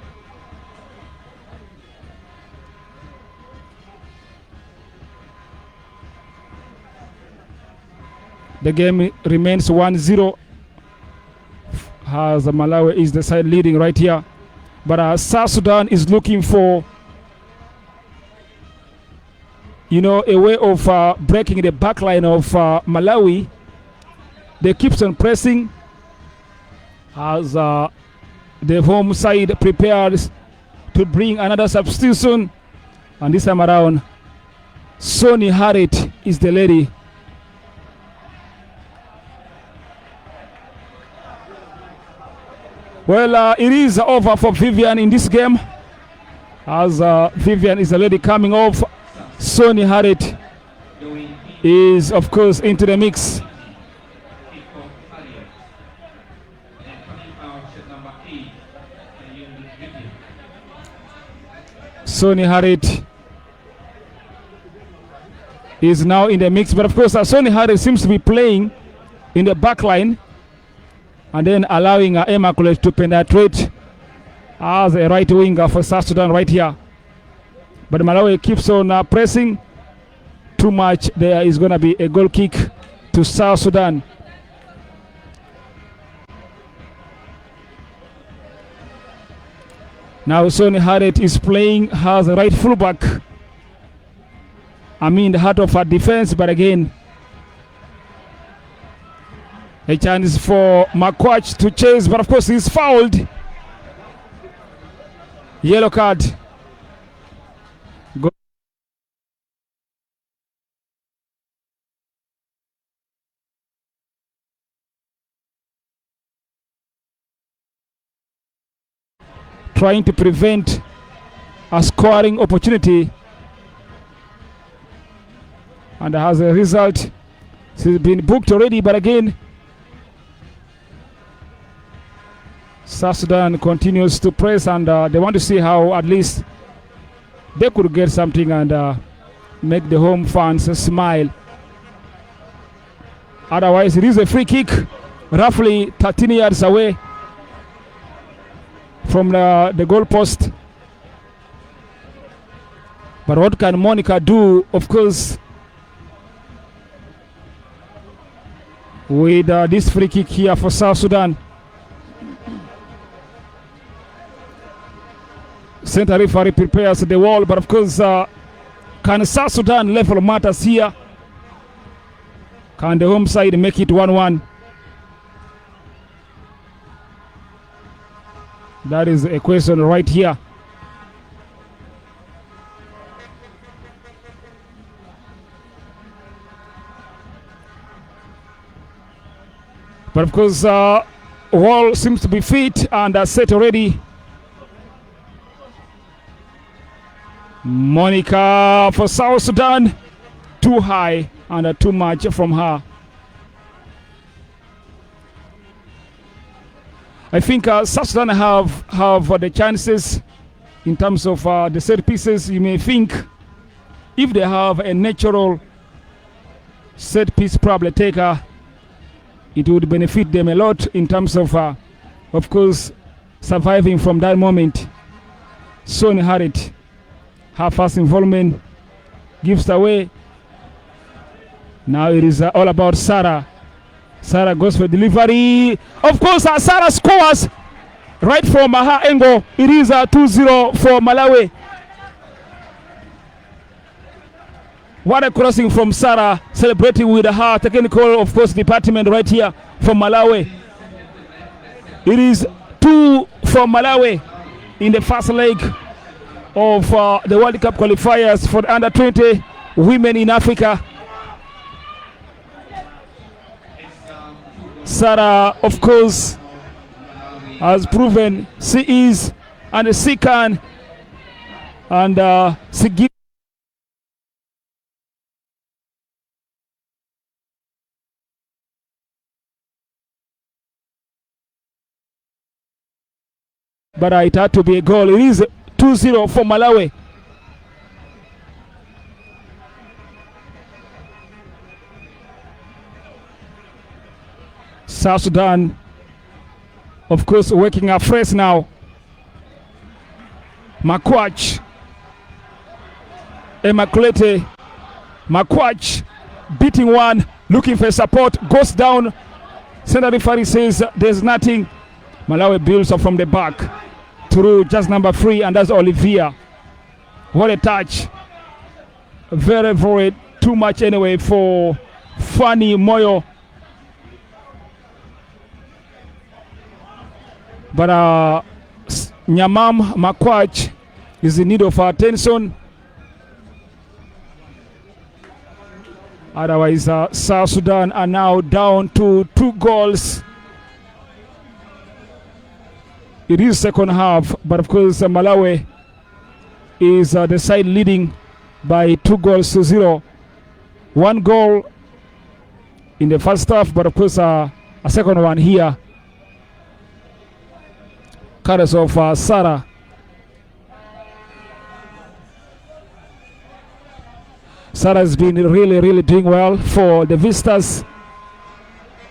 The game remains 1-0. As Malawi is the side leading right here. But South Sudan is looking for, you know, a way of breaking the back line of Malawi. They keep on pressing as the home side prepares to bring another substitution. And this time around, Sonny Harriet is the lady. Well, it is over for Vivian in this game, as Vivian is the lady coming off. Sonny Harriet is, of course, into the mix. Sonny Harriet is now in the mix, but of course, Sonny Harriet seems to be playing in the back line and then allowing Immaculate to penetrate as a right winger for South Sudan right here. But Malawi keeps on pressing too much. There is going to be a goal kick to South Sudan. Now Sonny Harriet is playing as a right fullback. I mean the heart of our defense, but again, a chance for Makwach to chase, but of course he's fouled. Yellow card. trying to prevent a scoring opportunity, and as a result, she's been booked already. But again, South Sudan continues to press, and they want to see how at least they could get something and make the home fans smile. Otherwise, it is a free kick roughly 13 yards away from the goal post. But what can Monica do? Of course, with this free kick here for South Sudan. Center referee prepares the wall, but of course, can South Sudan level matters here? Can the home side make it 1-1? That is a question right here. But of course, Wall seems to be fit and set already. Monica for South Sudan, too high and too much from her. I think South Sudan have the chances in terms of the set pieces. You may think if they have a natural set piece probably taker, it would benefit them a lot in terms of course, surviving from that moment. Sonny Harriet, her first involvement, gives away. Now it is all about Sarah. Sarah goes for delivery. Of course, Sarah scores right from her angle. It is 2-0 for Malawi. What a crossing from Sarah, celebrating with her technical, of course, department right here from Malawi. It is 2 for Malawi in the first leg of the World Cup qualifiers for the under-20 women in Africa. Sarah, of course, has proven she is and she can, and she gives. But it had to be a goal. It is 2-0 for Malawi. South Sudan, of course, working afresh now. Makwach, Emakulete, Makwach beating one, looking for support, goes down. Center referee says there's nothing. Malawi builds up from the back through just number 3, and that's Olivia. What a touch. Very, very too much anyway for Fanny Moyo. But Nyamam Makwach is in need of attention. Otherwise, South Sudan are now down to 2 goals. It is second half, but of course Malawi is the side leading by 2-0. 1 goal in the first half, but of course a second one here. Carries of Sarah. Sarah has been really, really doing well for the Vistas,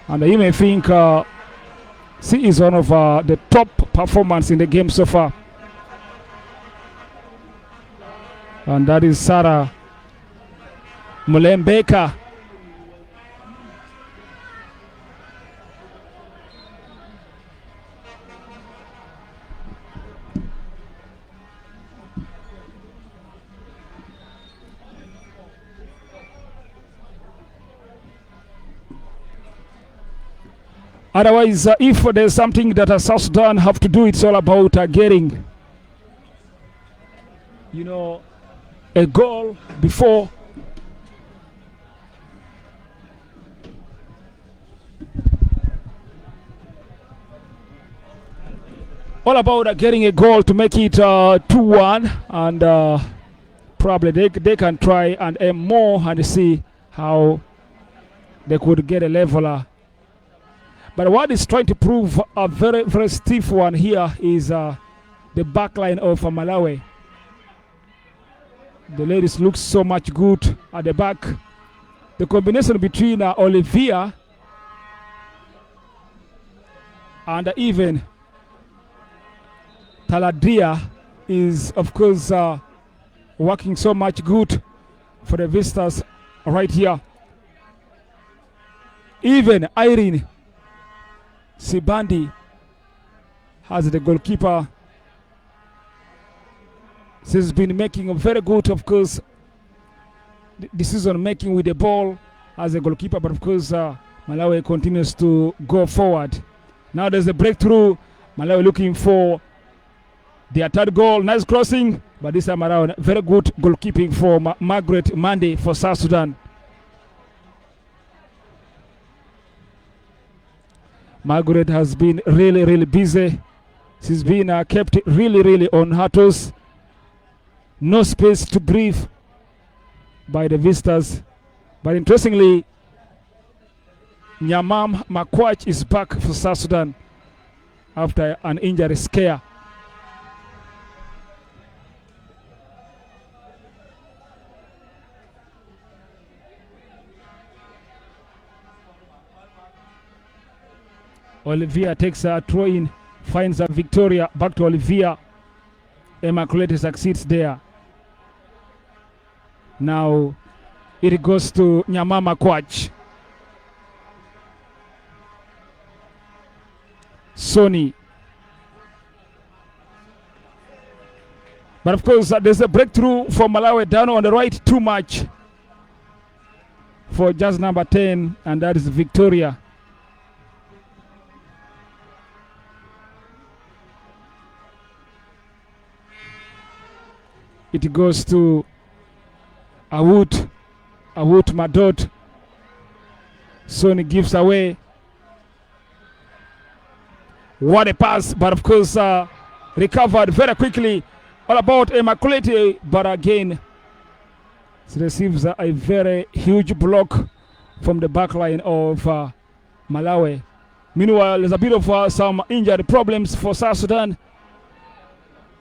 and you may think she is one of the top performers in the game so far. And that is Sarah Mulembeka. Otherwise, if there's something that South Sudan have to do, it's all about getting, a goal before all about getting a goal to make it 2-1, and probably they can try and aim more and see how they could get a leveler. But what is trying to prove a very, very stiff one here is the back line of Malawi. The ladies look so much good at the back. The combination between Olivia and even Taladria is, of course, working so much good for the visitors right here. Even Irene Sibandi has the goalkeeper. She's been making a very good, of course, decision making with the ball as a goalkeeper, but of course Malawi continues to go forward. Now there's a breakthrough. Malawi looking for their third goal. Nice crossing, but this time around very good goalkeeping for Margaret Mande for South Sudan. Margaret has been really, really busy. She's been kept really, really on her toes. No space to breathe by the visitors. But interestingly, Nyamam Makwach is back for South Sudan after an injury scare. Olivia takes a throw in, finds a Victoria, back to Olivia. Immaculate succeeds there. Now it goes to Nyamama Kwach. Sony. But of course there's a breakthrough for Malawi down on the right, too much for just number 10, and that is Victoria. It goes to Awut Madot. Sony gives away. What a pass, but of course recovered very quickly. All about Immaculate, but again she receives a very huge block from the back line of Malawi. Meanwhile, there's a bit of some injury problems for South Sudan,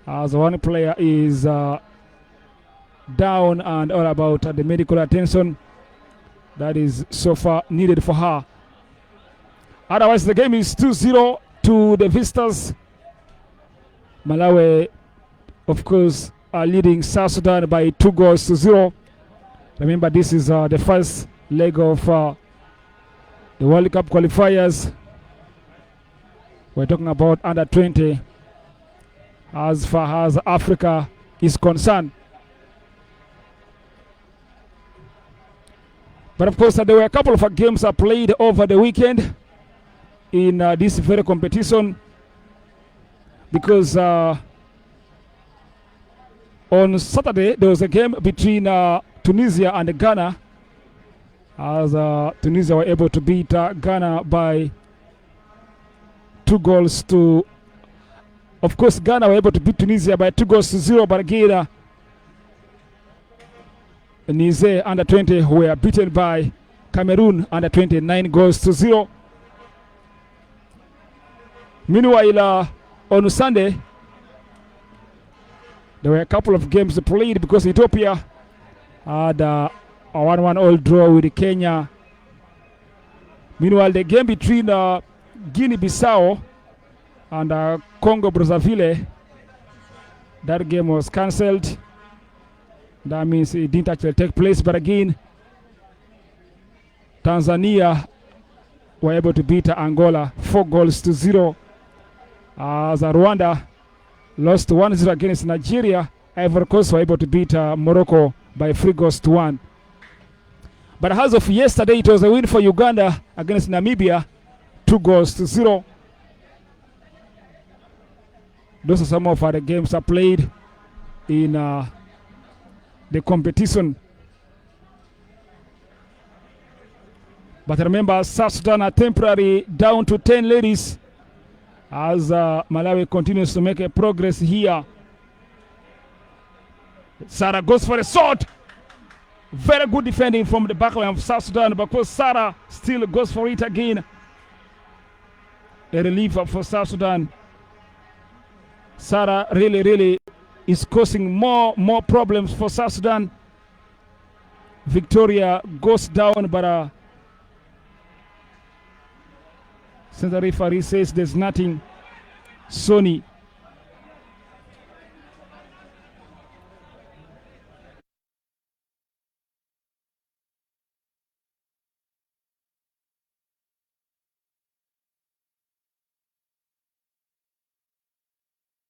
as one player is down, and all about the medical attention that is so far needed for her. Otherwise, the game is 2-0 to the visitors. Malawi, of course, are leading South Sudan by 2-0. Remember, this is the first leg of the World Cup qualifiers. We're talking about under 20 as far as Africa is concerned. But of course, there were a couple of games played over the weekend in this very competition, because on Saturday there was a game between Tunisia and Ghana, as Tunisia were able to beat Ghana by 2-0. Of course, Ghana were able to beat Tunisia by 2-0, but again Niger under 20 were beaten by Cameroon under 20, 9-0. Meanwhile, on Sunday, there were a couple of games played, because Ethiopia had a 1-1 all draw with Kenya. Meanwhile, the game between Guinea-Bissau and Congo-Brazzaville, that game was cancelled. That means it didn't actually take place. But again, Tanzania were able to beat Angola 4-0. As Rwanda lost 1-0 against Nigeria, Ivory Coast were able to beat Morocco by 3-1. But as of yesterday, it was a win for Uganda against Namibia, 2-0. Those are some of the games that played in the competition. But remember, South Sudan are temporarily down to 10 ladies, as Malawi continues to make a progress here. Sarah goes for a shot. Very good defending from the backline of South Sudan, but of course Sarah still goes for it again. A relief for South Sudan. Sarah really is causing more problems for South Sudan. Victoria goes down, but since the referee says there's nothing, Sony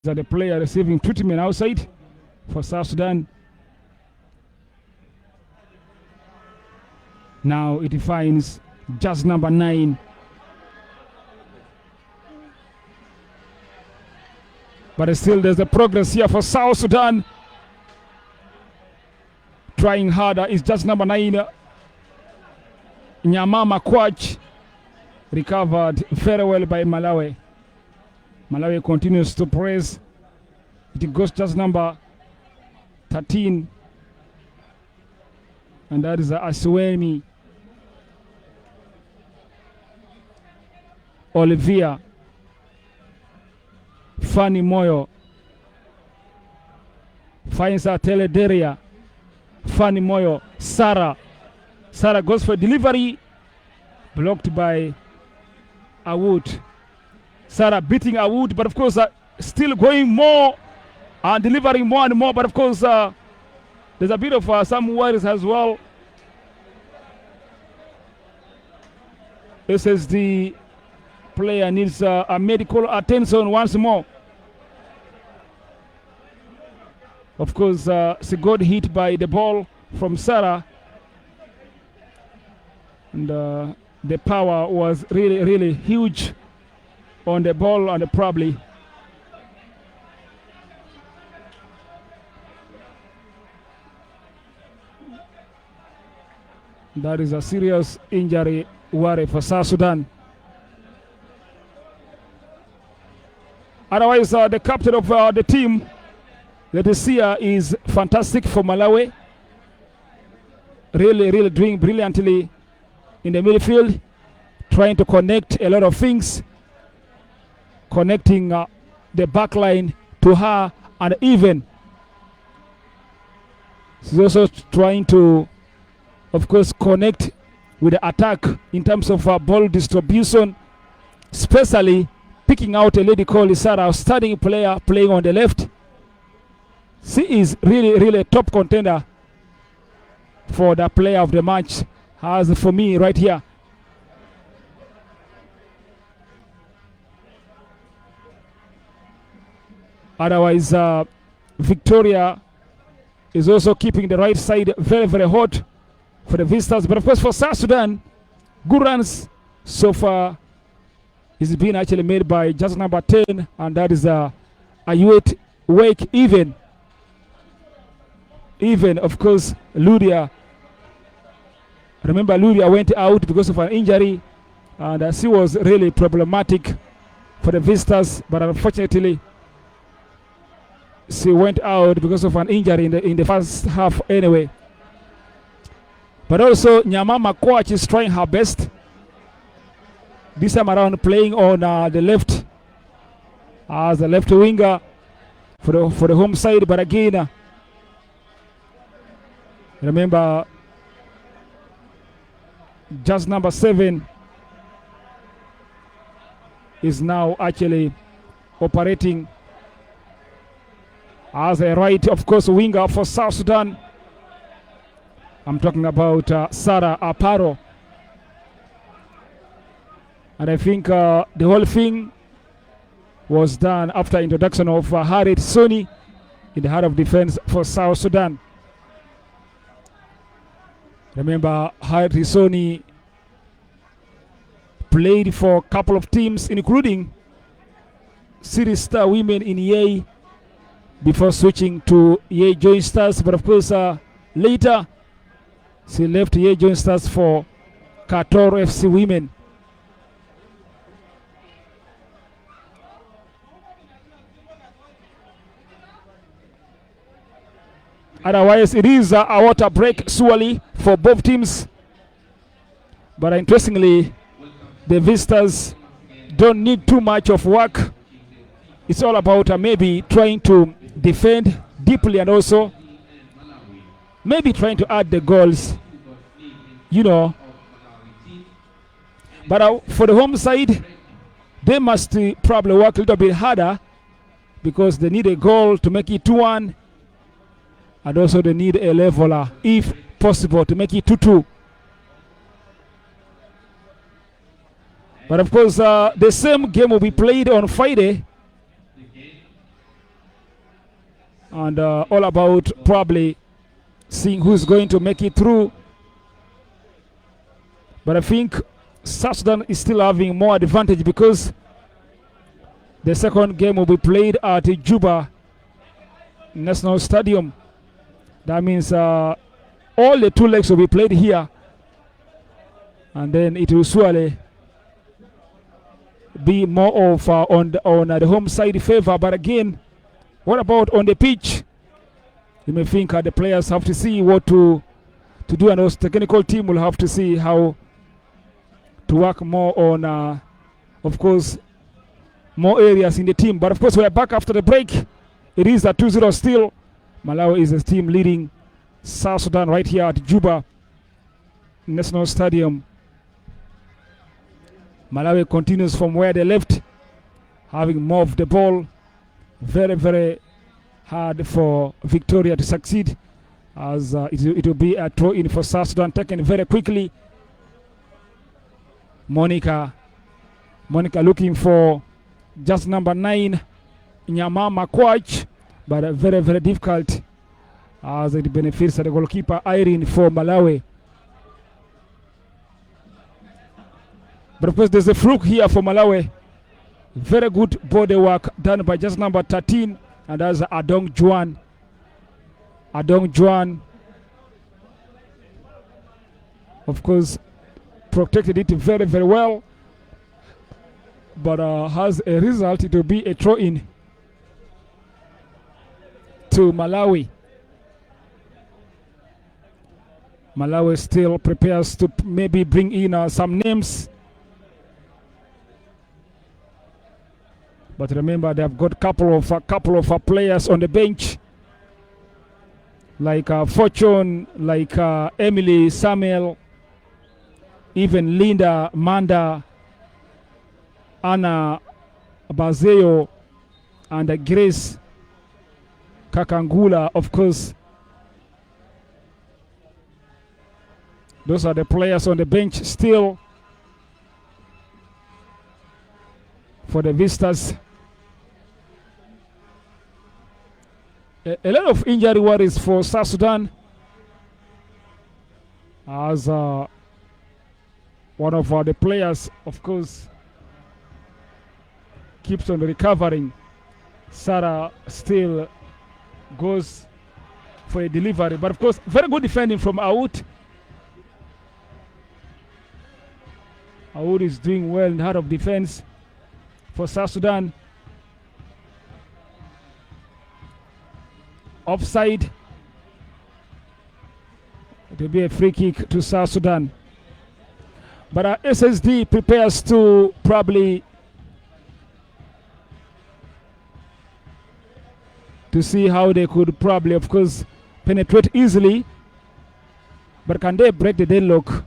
that the player receiving treatment outside for South Sudan. Now it finds just number 9. But still there's a progress here for South Sudan. Trying harder is just number 9. Nyamama Kwach recovered very well by Malawi. Malawi continues to press. It goes just number 13. And that is Aswemi Olivia Fanny Moyo finds a Telederia. Fanny Moyo. Sarah goes for delivery, blocked by Awood. Sarah beating Awood, but of course still going more and delivering more and more, but of course there's a bit of some worries as well. SSD player needs a medical attention once more. Of course, she got hit by the ball from Sarah, and the power was really huge on the ball, and probably that is a serious injury worry for South Sudan. Otherwise, the captain of the team, Letizia, is fantastic for Malawi. Really doing brilliantly in the midfield, trying to connect a lot of things, connecting the back line to her, and even she's also trying to, of course, connect with the attack in terms of ball distribution, especially picking out a lady called Sarah, starting player playing on the left. She is really a top contender for the player of the match, as for me right here. Otherwise, Victoria is also keeping the right side very hot for the visitors. But of course, for South Sudan, good runs so far is being actually made by just number 10, and that is a wake even. Of course, Ludia. Remember, Ludia went out because of an injury, and she was really problematic for the visitors, but unfortunately she went out because of an injury in the first half anyway. But also Nyamama Kwach is trying her best this time around, playing on the left as a left winger for the home side. But again, remember, just number 7 is now actually operating as a right, of course, winger for South Sudan. I'm talking about Sarah Aparo. And I think the whole thing was done after introduction of Harriet Soni in the heart of defense for South Sudan. Remember, Harriet Soni played for a couple of teams, including City Star Women in Yei, before switching to Yei Joint Stars. But of course, later she left Yei Joint Stars for Qatar FC Women. Otherwise, it is a water break surely for both teams. But interestingly, the visitors don't need too much of work. It's all about maybe trying to defend deeply and also maybe trying to add the goals, you know. But for the home side, they must probably work a little bit harder because they need a goal to make it 2-1, and also they need a leveler, if possible, to make it 2-2. But of course, the same game will be played on Friday, and all about probably seeing who's going to make it through. But I think South Sudan is still having more advantage because the second game will be played at Juba National Stadium. That means all the two legs will be played here, and then it will surely be more of on the home side favor. But again, what about on the pitch? You may think the players have to see what to do, and also the technical team will have to see how to work more on, of course, more areas in the team. But of course, we are back after the break. It is a 2-0 still. Malawi is a team leading South Sudan right here at Juba National Stadium. Malawi continues from where they left, having more of the ball. Very, very hard for Victoria to succeed, as it will be a throw-in for South Sudan, taken very quickly. Monica looking for just number 9, Nyamama Kwach, but very, very difficult as it benefits the goalkeeper Irene for Malawi. But of course, there's a fluke here for Malawi. Very good body work done by just number 13, and that's Adong Juan. Of course, protected it very, very well, but as a result, it will be a throw-in to Malawi. Malawi still prepares to maybe bring in some names, but remember, they have got a couple of players on the bench, like Fortune, like Emily Samuel, even Linda Manda, Anna Bazeo, and Grace Kakangula. Of course, those are the players on the bench still for the visitors. A lot of injury worries for South Sudan, as one of the players, of course, keeps on recovering. Sarah still goes for a delivery, but of course, very good defending from Aoud. Aoud is doing well in the heart of defense for South Sudan. Offside. It will be a free kick to South Sudan. But SSD prepares to probably to see how they could probably, of course, penetrate easily. But can they break the deadlock?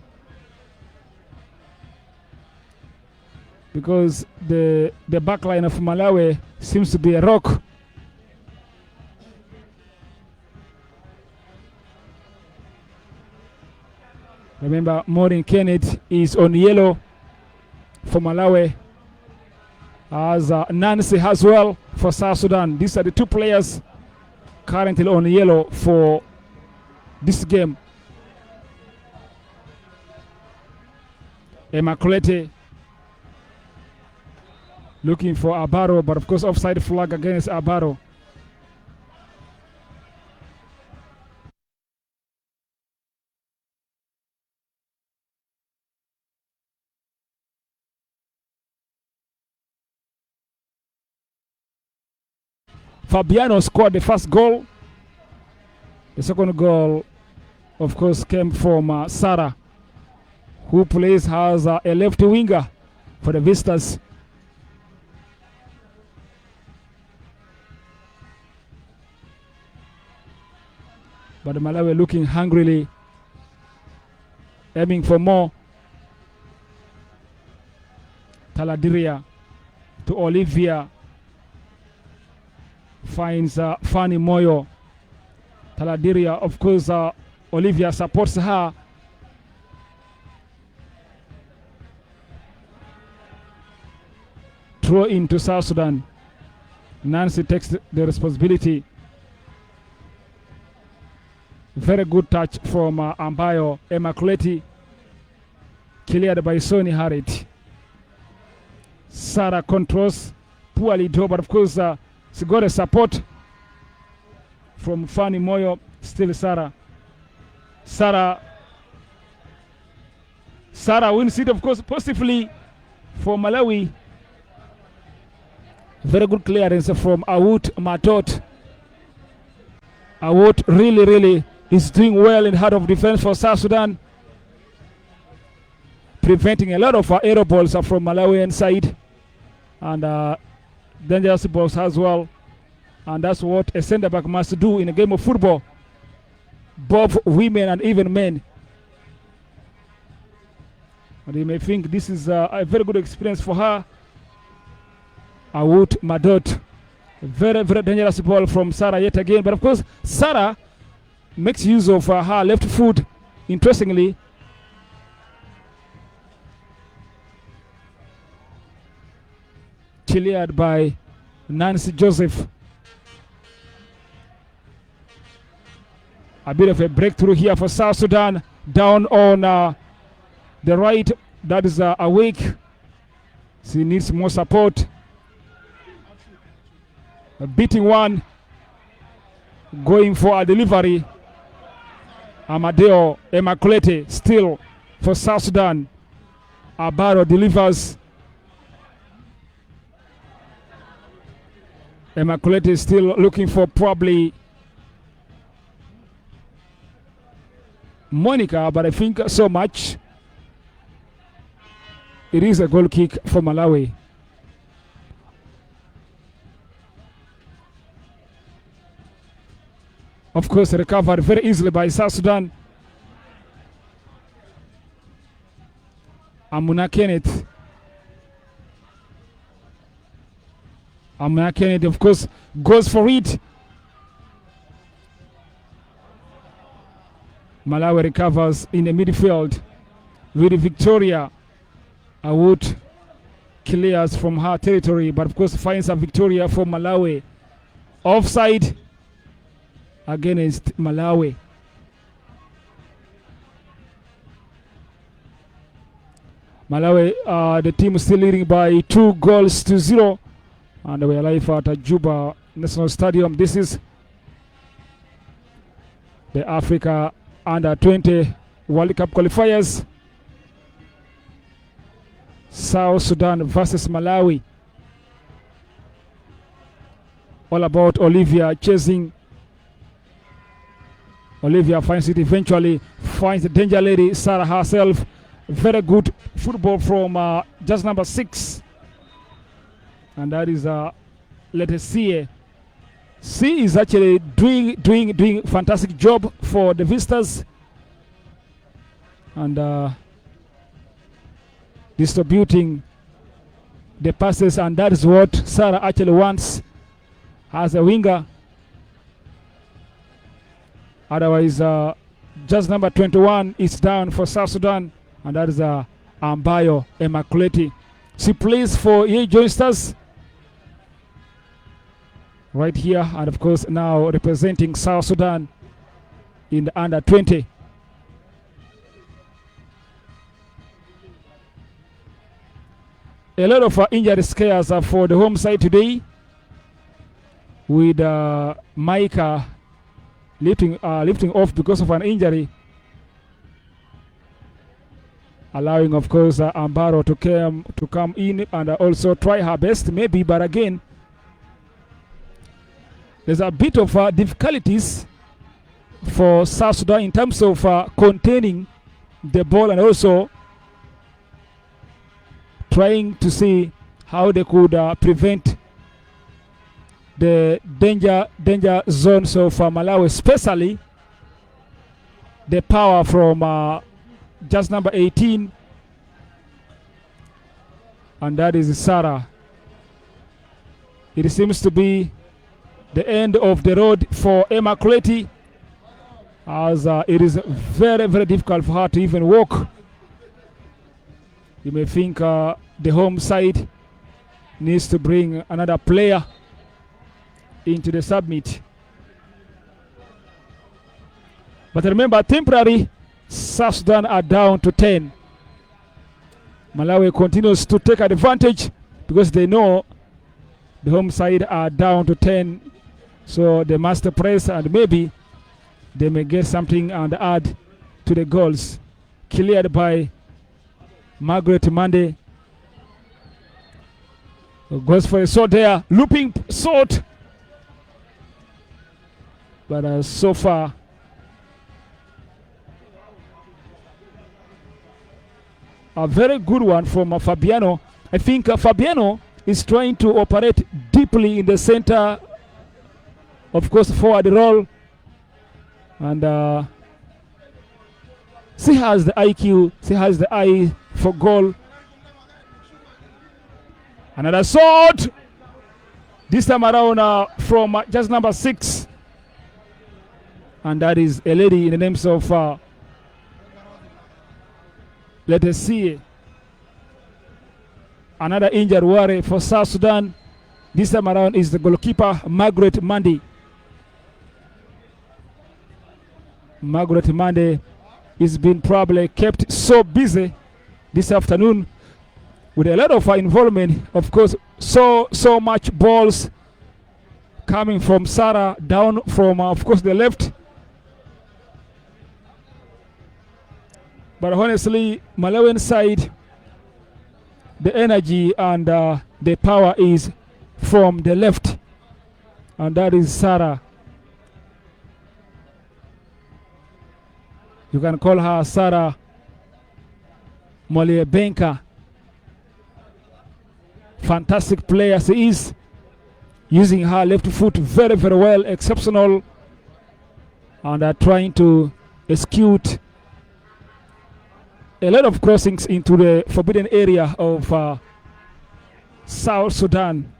Because the back line of Malawi seems to be a rock. Remember, Maureen Kenneth is on yellow for Malawi, as Nancy as well for South Sudan. These are the two players currently on yellow for this game. Immaculate looking for Abaro, but of course offside flag against Abaro. Fabiano scored the first goal The second goal, of course, came from Sarah, who plays as a left winger for the visitors. But Malawi looking hungrily, aiming for more. Taladiria to Olivia, finds Fanny Moyo. Taladiria, of course, Olivia supports her. Throw into South Sudan. Nancy takes the responsibility. Very good touch from Ambayo Emakuleti, cleared by Sonny Harriet. Sarah controls poorly though, but of course she got a support from Fanny Moyo. Still Sarah wins it, of course, positively for Malawi. Very good clearance from Awut Matot. Awut really is doing well in heart of defense for South Sudan, preventing a lot of aero balls from Malawian side and dangerous balls as well. And that's what a center back must do in a game of football, both women and even men. And you may think this is a very good experience for her. Awut Madot, very dangerous ball from Sarah yet again. But of course, Sarah makes use of her left foot, interestingly. Cleared by Nancy Joseph. A bit of a breakthrough here for South Sudan. Down on the right, that is Awake. She needs more support. A beating one, going for a delivery. Amadeo Emakulete still for South Sudan. Abaro delivers. Emakulete is still looking for probably Monica, but I think so much. It is a goal kick for Malawi. Of course, recovered very easily by South Sudan. Amuna Kenneth. Amuna Kenneth, of course, goes for it. Malawi recovers in the midfield with Victoria. Awut clears from her territory, but of course finds a Victoria for Malawi. Offside against Malawi. Malawi, the team is still leading by 2-0, and we are live at Juba National Stadium. This is the Africa Under-20 World Cup qualifiers. South Sudan versus Malawi. All about Olivia chasing. Olivia finds it eventually, finds the danger lady, Sarah herself. Very good football from just number 6. And that is Letizia. She is actually doing fantastic job for the visitors. And distributing the passes, and that is what Sarah actually wants as a winger. Otherwise, just number 21 is down for South Sudan, and that is Ambayo Emakuleti. She plays for EA Joysters right here, and of course now representing South Sudan in the Under-20. A lot of injury scares for the home side today, with Micah lifting off because of an injury, allowing of course Ambaro to come in and also try her best maybe, but again there's a bit of difficulties for South Sudan in terms of containing the ball and also trying to see how they could prevent the danger zones of Malawi, especially the power from just number 18, and that is Sarah. It seems to be the end of the road for Emma Colletti, as it is very, very difficult for her to even walk. You may think the home side needs to bring another player into the submit. But remember, temporary, South Sudan are down to 10. Malawi continues to take advantage because they know the home side are down to 10. So they must press and maybe they may get something and add to the goals. Cleared by Margaret Mande. Goes for a shot there. Looping shot. But so far, a very good one from Fabiano. I think Fabiano is trying to operate deeply in the center. Of course, forward roll. And she has the IQ. She has the eye for goal. Another shot. This time around from just number 6. And that is a lady in the names of let us see. Another injured worry for South Sudan. This time around is the goalkeeper, Margaret Mande. Margaret Mande is being probably kept so busy this afternoon with a lot of involvement. Of course, so much balls coming from Sarah down from, of course, the left. But honestly, Malawian side, the energy and the power is from the left. And that is Sarah. You can call her Sarah Moliebenka. Fantastic player she is. Using her left foot very, very well. Exceptional. And trying to execute a lot of crossings into the forbidden area of South Sudan.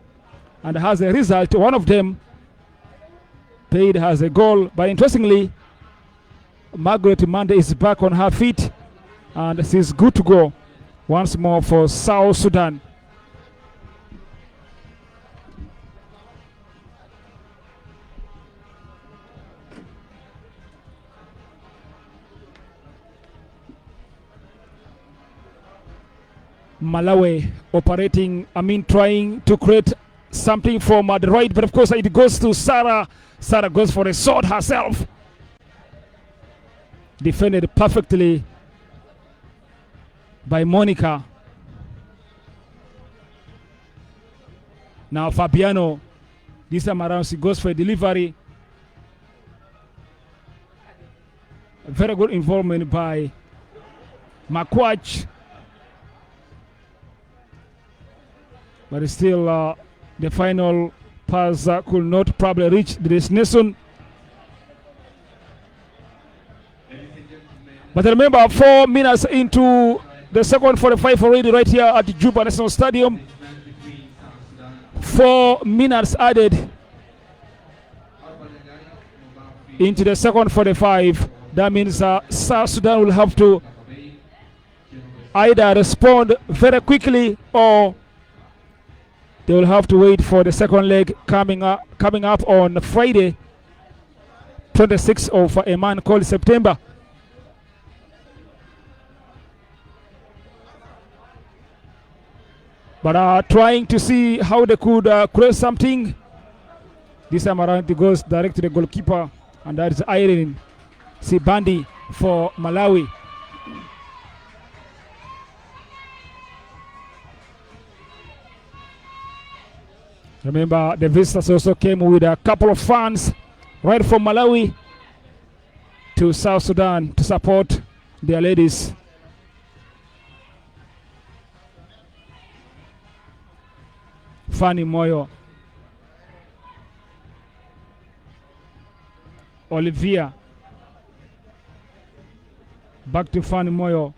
And as a result, one of them paid as a goal. But interestingly, Margaret Mande is back on her feet and she's good to go once more for South Sudan. Malawi operating, trying to create something from the right, but of course it goes to Sarah. Sarah goes for a shot herself. Defended perfectly by Monica. Now Fabiano, this time around she goes for a delivery. Very good involvement by Makwach. But still the final pass could not probably reach the destination. But remember, 4 minutes into the second 45 already right here at the Juba National Stadium. 4 minutes added into the second 45. That means South Sudan will have to either respond very quickly or they will have to wait for the second leg coming up on Friday, 26th of a month called September. But trying to see how they could create something. This time around it goes direct to the goalkeeper, and that is Irene Sibandi for Malawi. Remember, the visitors also came with a couple of fans right from Malawi. to South Sudan to support their ladies. Fanny Moyo. Olivia. Back to Fanny Moyo.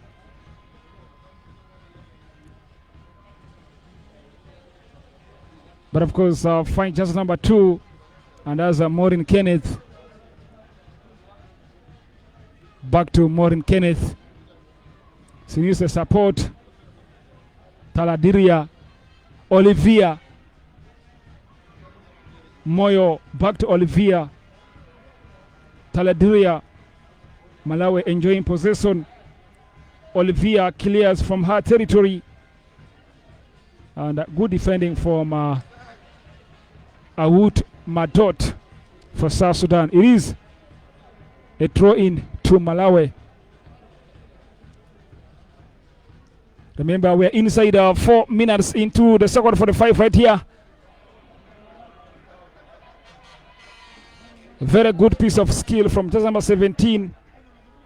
But of course, find just number 2, and that's Maureen Kenneth. Back to Maureen Kenneth. She needs the support. Taladiria. Olivia. Moyo. Back to Olivia. Taladiria. Malawi enjoying possession. Olivia clears from her territory. And good defending from Awut Madot for South Sudan. It is a throw-in to Malawi. Remember, we're inside 4 minutes into the second 45 right here. Very good piece of skill from just number 17.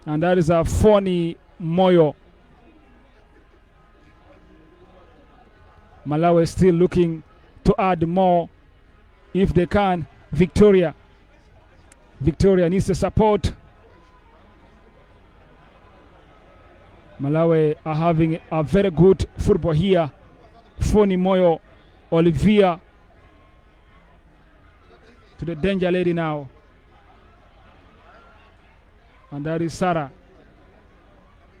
And that is Foni Moyo. Malawi still looking to add more if they can. Victoria needs the support. Malawi are having a very good football here. Foni Moyo, Olivia to the danger lady now. And that is Sarah.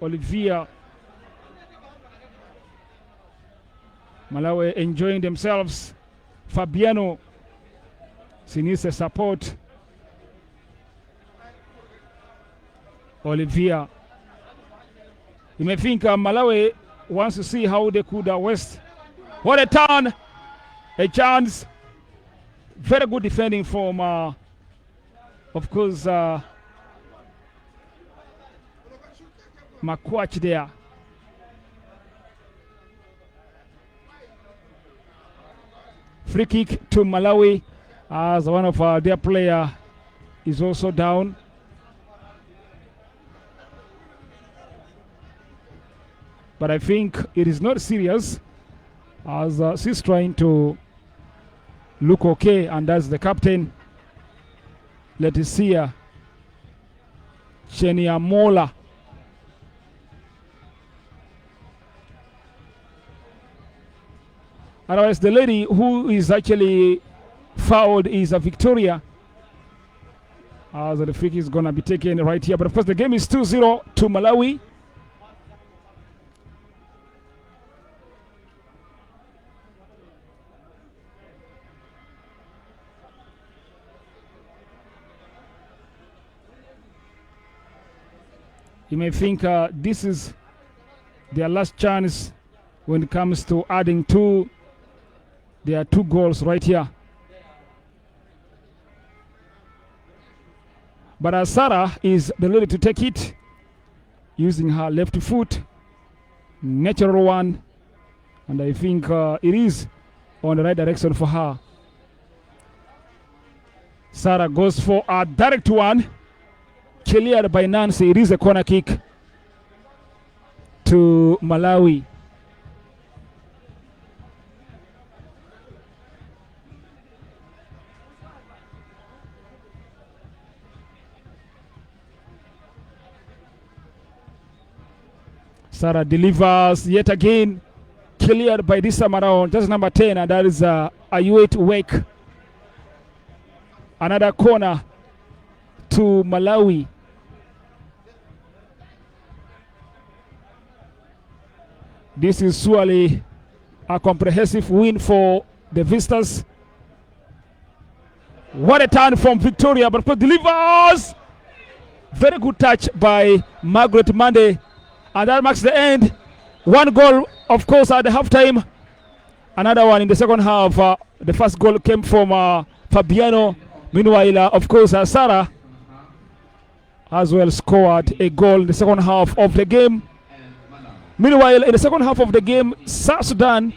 Olivia. Malawi enjoying themselves. Fabiano. She needs the support. Olivia. You may think Malawi wants to see how they could waste. What a turn! A chance. Very good defending from, of course, Makwach there. Free kick to Malawi as one of their player is also down. But I think it is not serious as she's trying to look okay, and that's the captain. Leticia Cheniamola. Otherwise, the lady who is actually fouled is Victoria. So the free kick is going to be taken right here. But of course, the game is 2-0 to Malawi. You may think this is their last chance when it comes to adding two. There are 2 goals right here. But Sarah is the lady to take it using her left foot. Natural one. And I think it is on the right direction for her. Sarah goes for a direct one. Cleared by Nancy. It is a corner kick to Malawi. Sarah delivers yet again. Cleared by this time around. That's number 10, and that is Ayuet Wake. Another corner to Malawi. This is surely a comprehensive win for the visitors. What a turn from Victoria, but delivers. Very good touch by Margaret Mande. And that marks the end. 1 goal, of course, at the halftime. Another one in the second half. The first goal came from Fabiano. Meanwhile, of course, Sarah as well scored a goal in the second half of the game. Meanwhile, in the second half of the game, South Sudan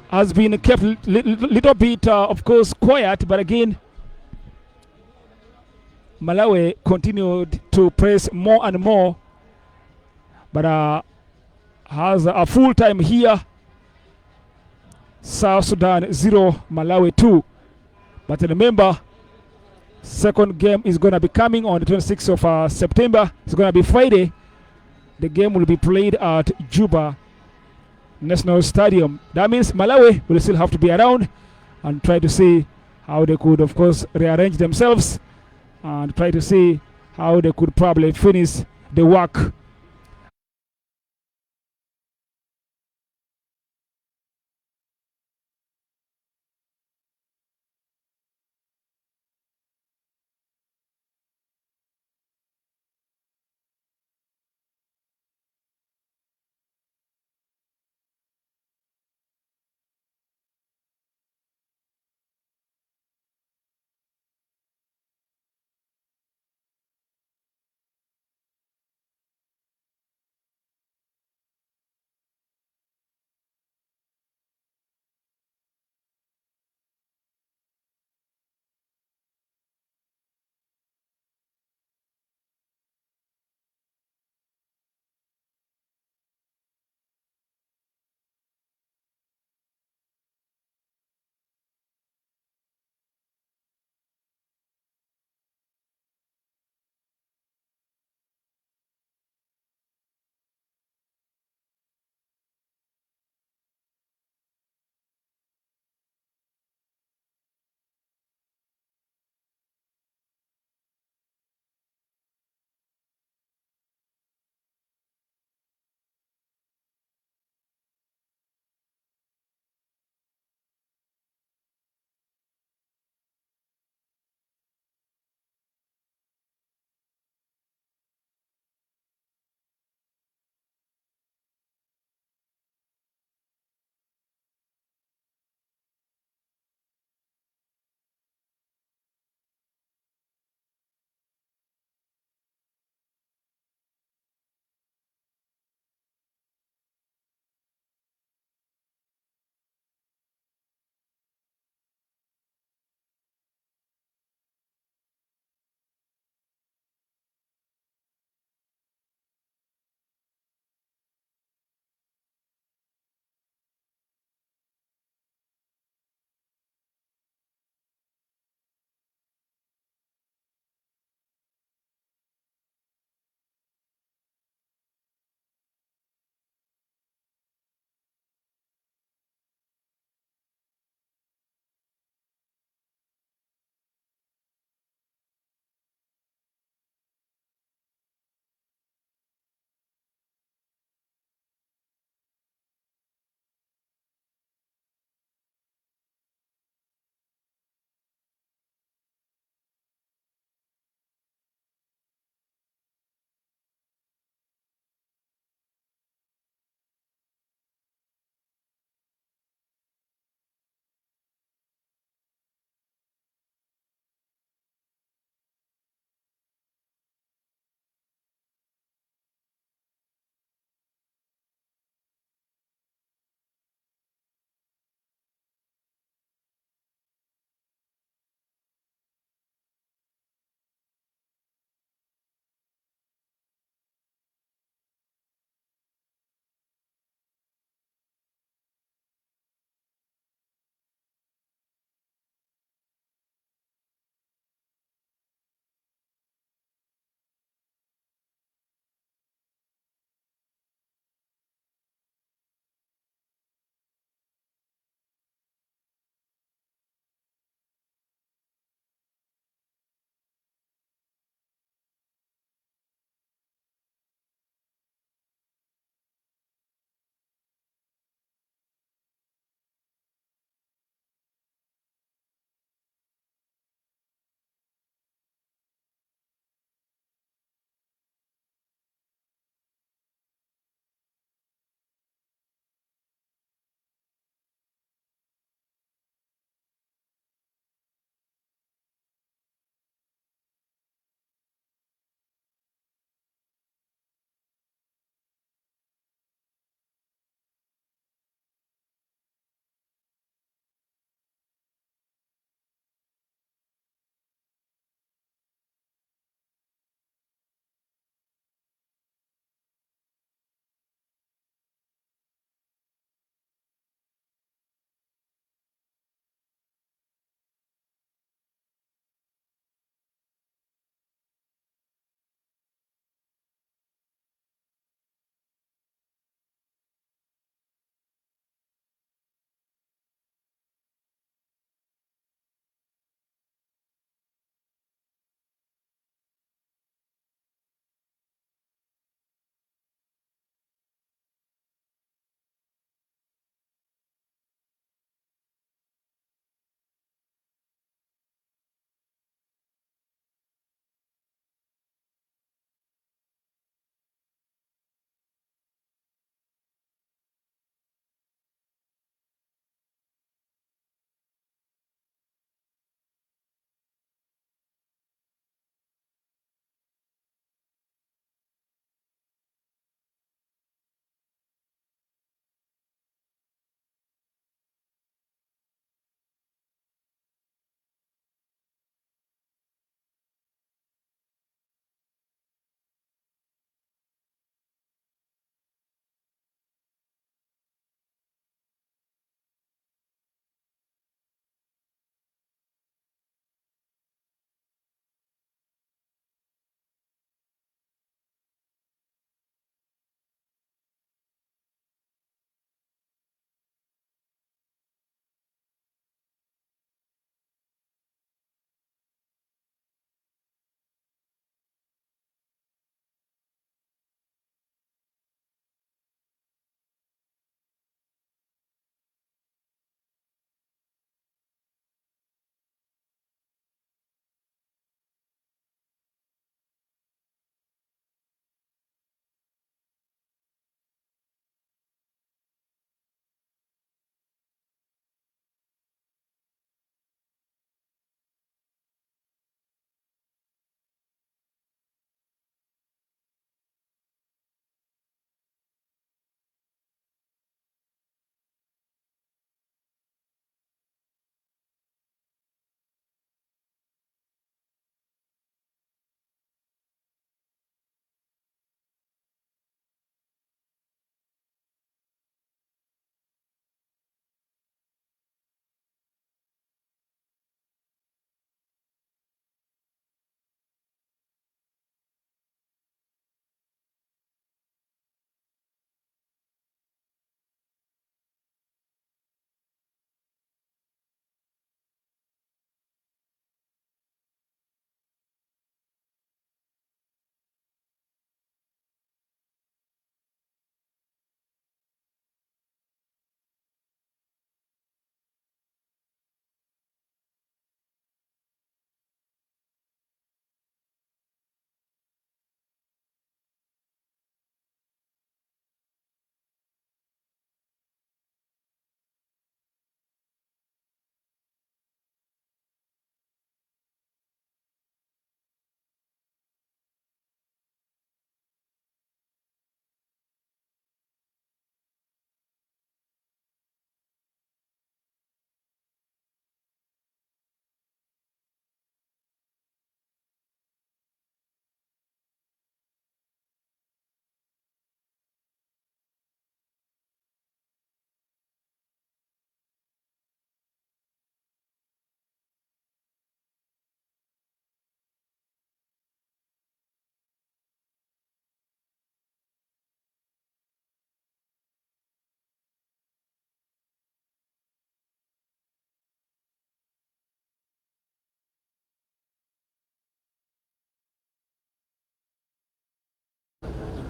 has been kept little bit, of course, quiet. But again, Malawi continued to press more and more, but has a full time here. South Sudan 0, Malawi 2. But remember, second game is going to be coming on the 26th of September. It's going to be Friday. The game will be played at Juba National Stadium. That means Malawi will still have to be around and try to see how they could, of course, rearrange themselves and try to see how they could probably finish the work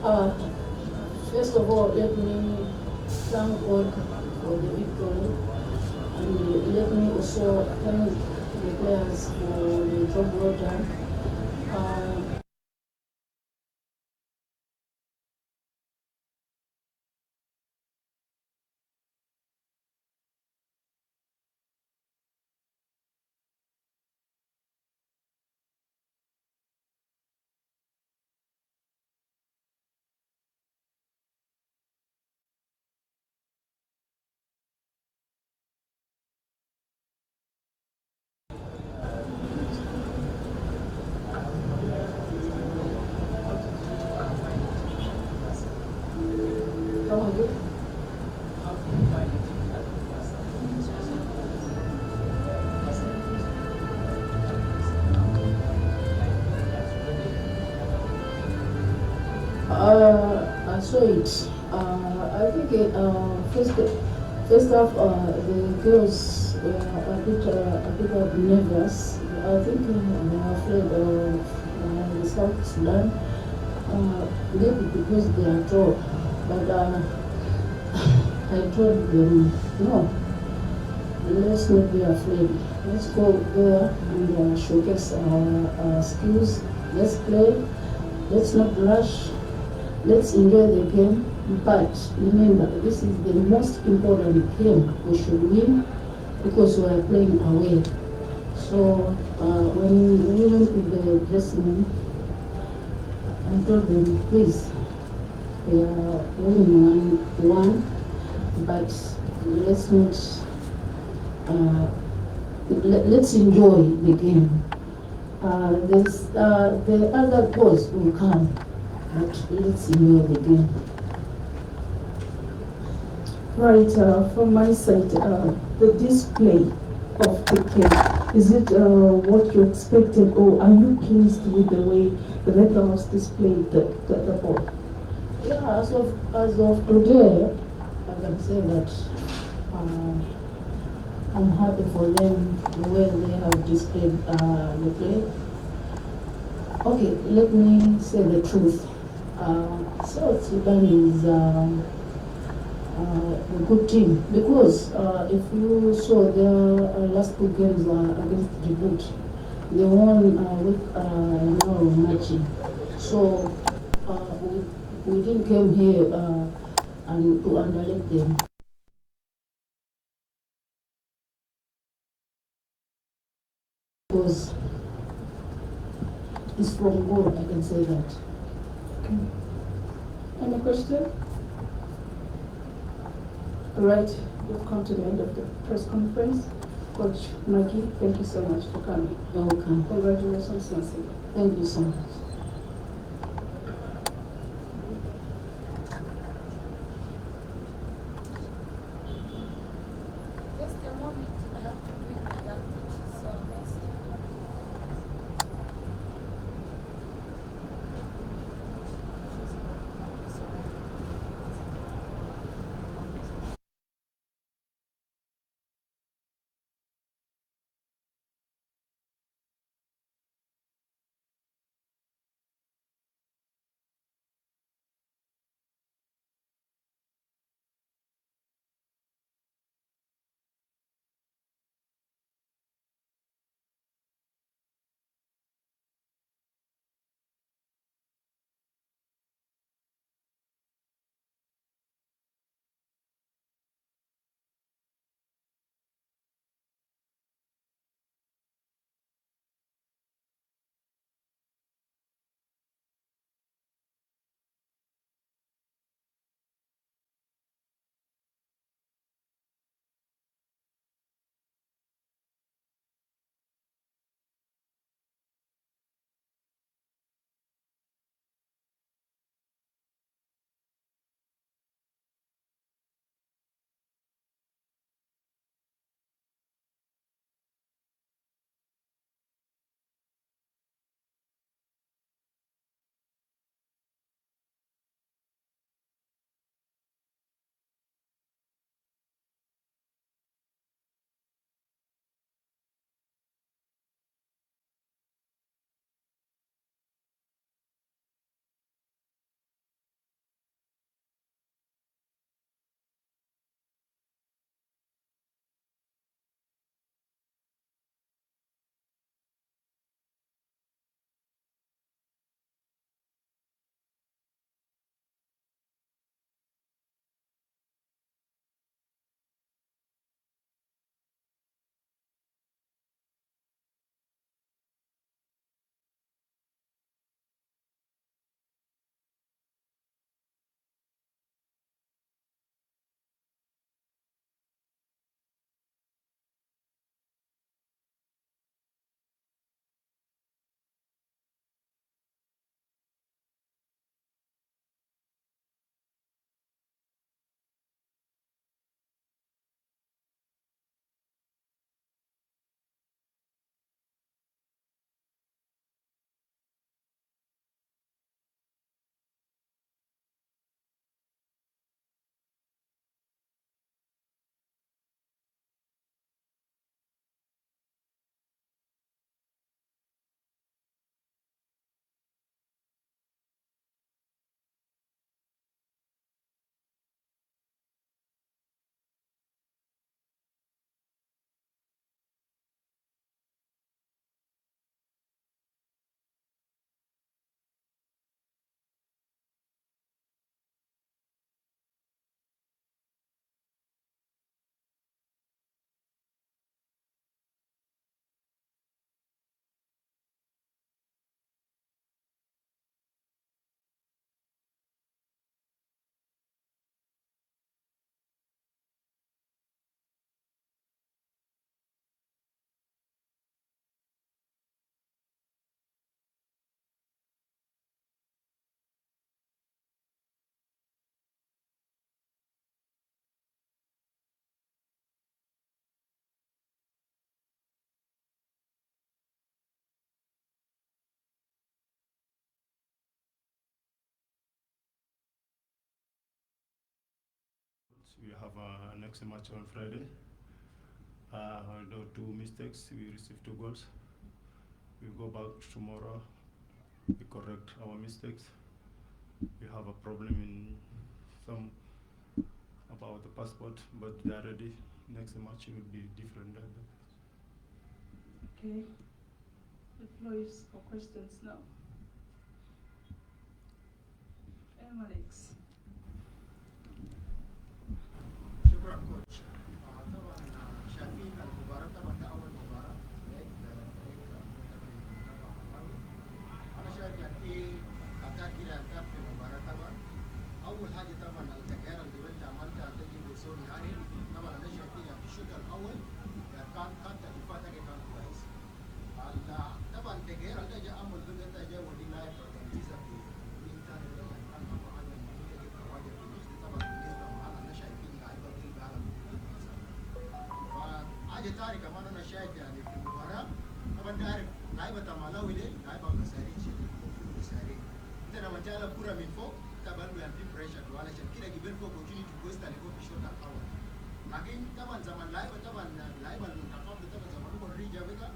Uh, First of all, let me thank God for the victory, and let me also thank the players for the job well done. Uh, How are you? I saw it. I think first off, the girls were a bit of nervous. I think they are afraid of the South Sudan, maybe because they are tall. But I told them, no, let's not be afraid. Let's go there and showcase our skills. Let's play. Let's not rush. Let's enjoy the game. But remember, this is the most important game. We should win because we are playing away. So when we went to the dressing room, I told them, please, we are winning 1-1, but let's not. Let's enjoy the game. The other goals will come, but let's enjoy the game. Right, from my side, the display of the game, is it what you expected, or are you pleased with the way the Red Arrows displayed the ball? Yeah, as of today, I can say that I'm happy for them the way they have displayed the play. Okay, let me say the truth. South Sudan is a good team because if you saw their last two games against Djibouti, they won with now matching. So we didn't come here and to underrate them. Because it's from God, I can say that. Okay. Any question? All right, we've come to the end of the press conference. Coach Maggie, thank you so much for coming. Welcome. Congratulations, Nancy. Thank you so much. We have a next match on Friday. There were 2 mistakes. We received 2 goals. We go back tomorrow. We correct our mistakes. We have a problem in some about the passport, but they are ready. Next match will be different. Okay. The floor is for questions now. Alex. شكرا كوتش. طبعا شايفين المباراة طبعا ده أول مباراة أنا شايف يعني في أهداف كده أهداف في المباراة طبعا. أول حاجة طبعا التغيير اللي أنت عملتها تجي بوصول نهائي طبعا أنا شايف يعني في الشوط الأول كان الدفاع ده كان كويس. طبعا التغيير اللي جاء عمل ده جاء ودي لاعب تركيزه في حاجه ثانيه كمان انا شايف يعني في المباراه طبعا تعرف لعيبه مالاوي دي لعيبه مسارين شديد مسارين انت لما تلعب كره من فوق طبعا يعني في بريشر وعلشان كده جبت فوق اوبورتونيتي كويس تلقوا في الشوط الاول لكن طبعا زمان لعيبه المنتخب طبعا زمان هو الريجا بقى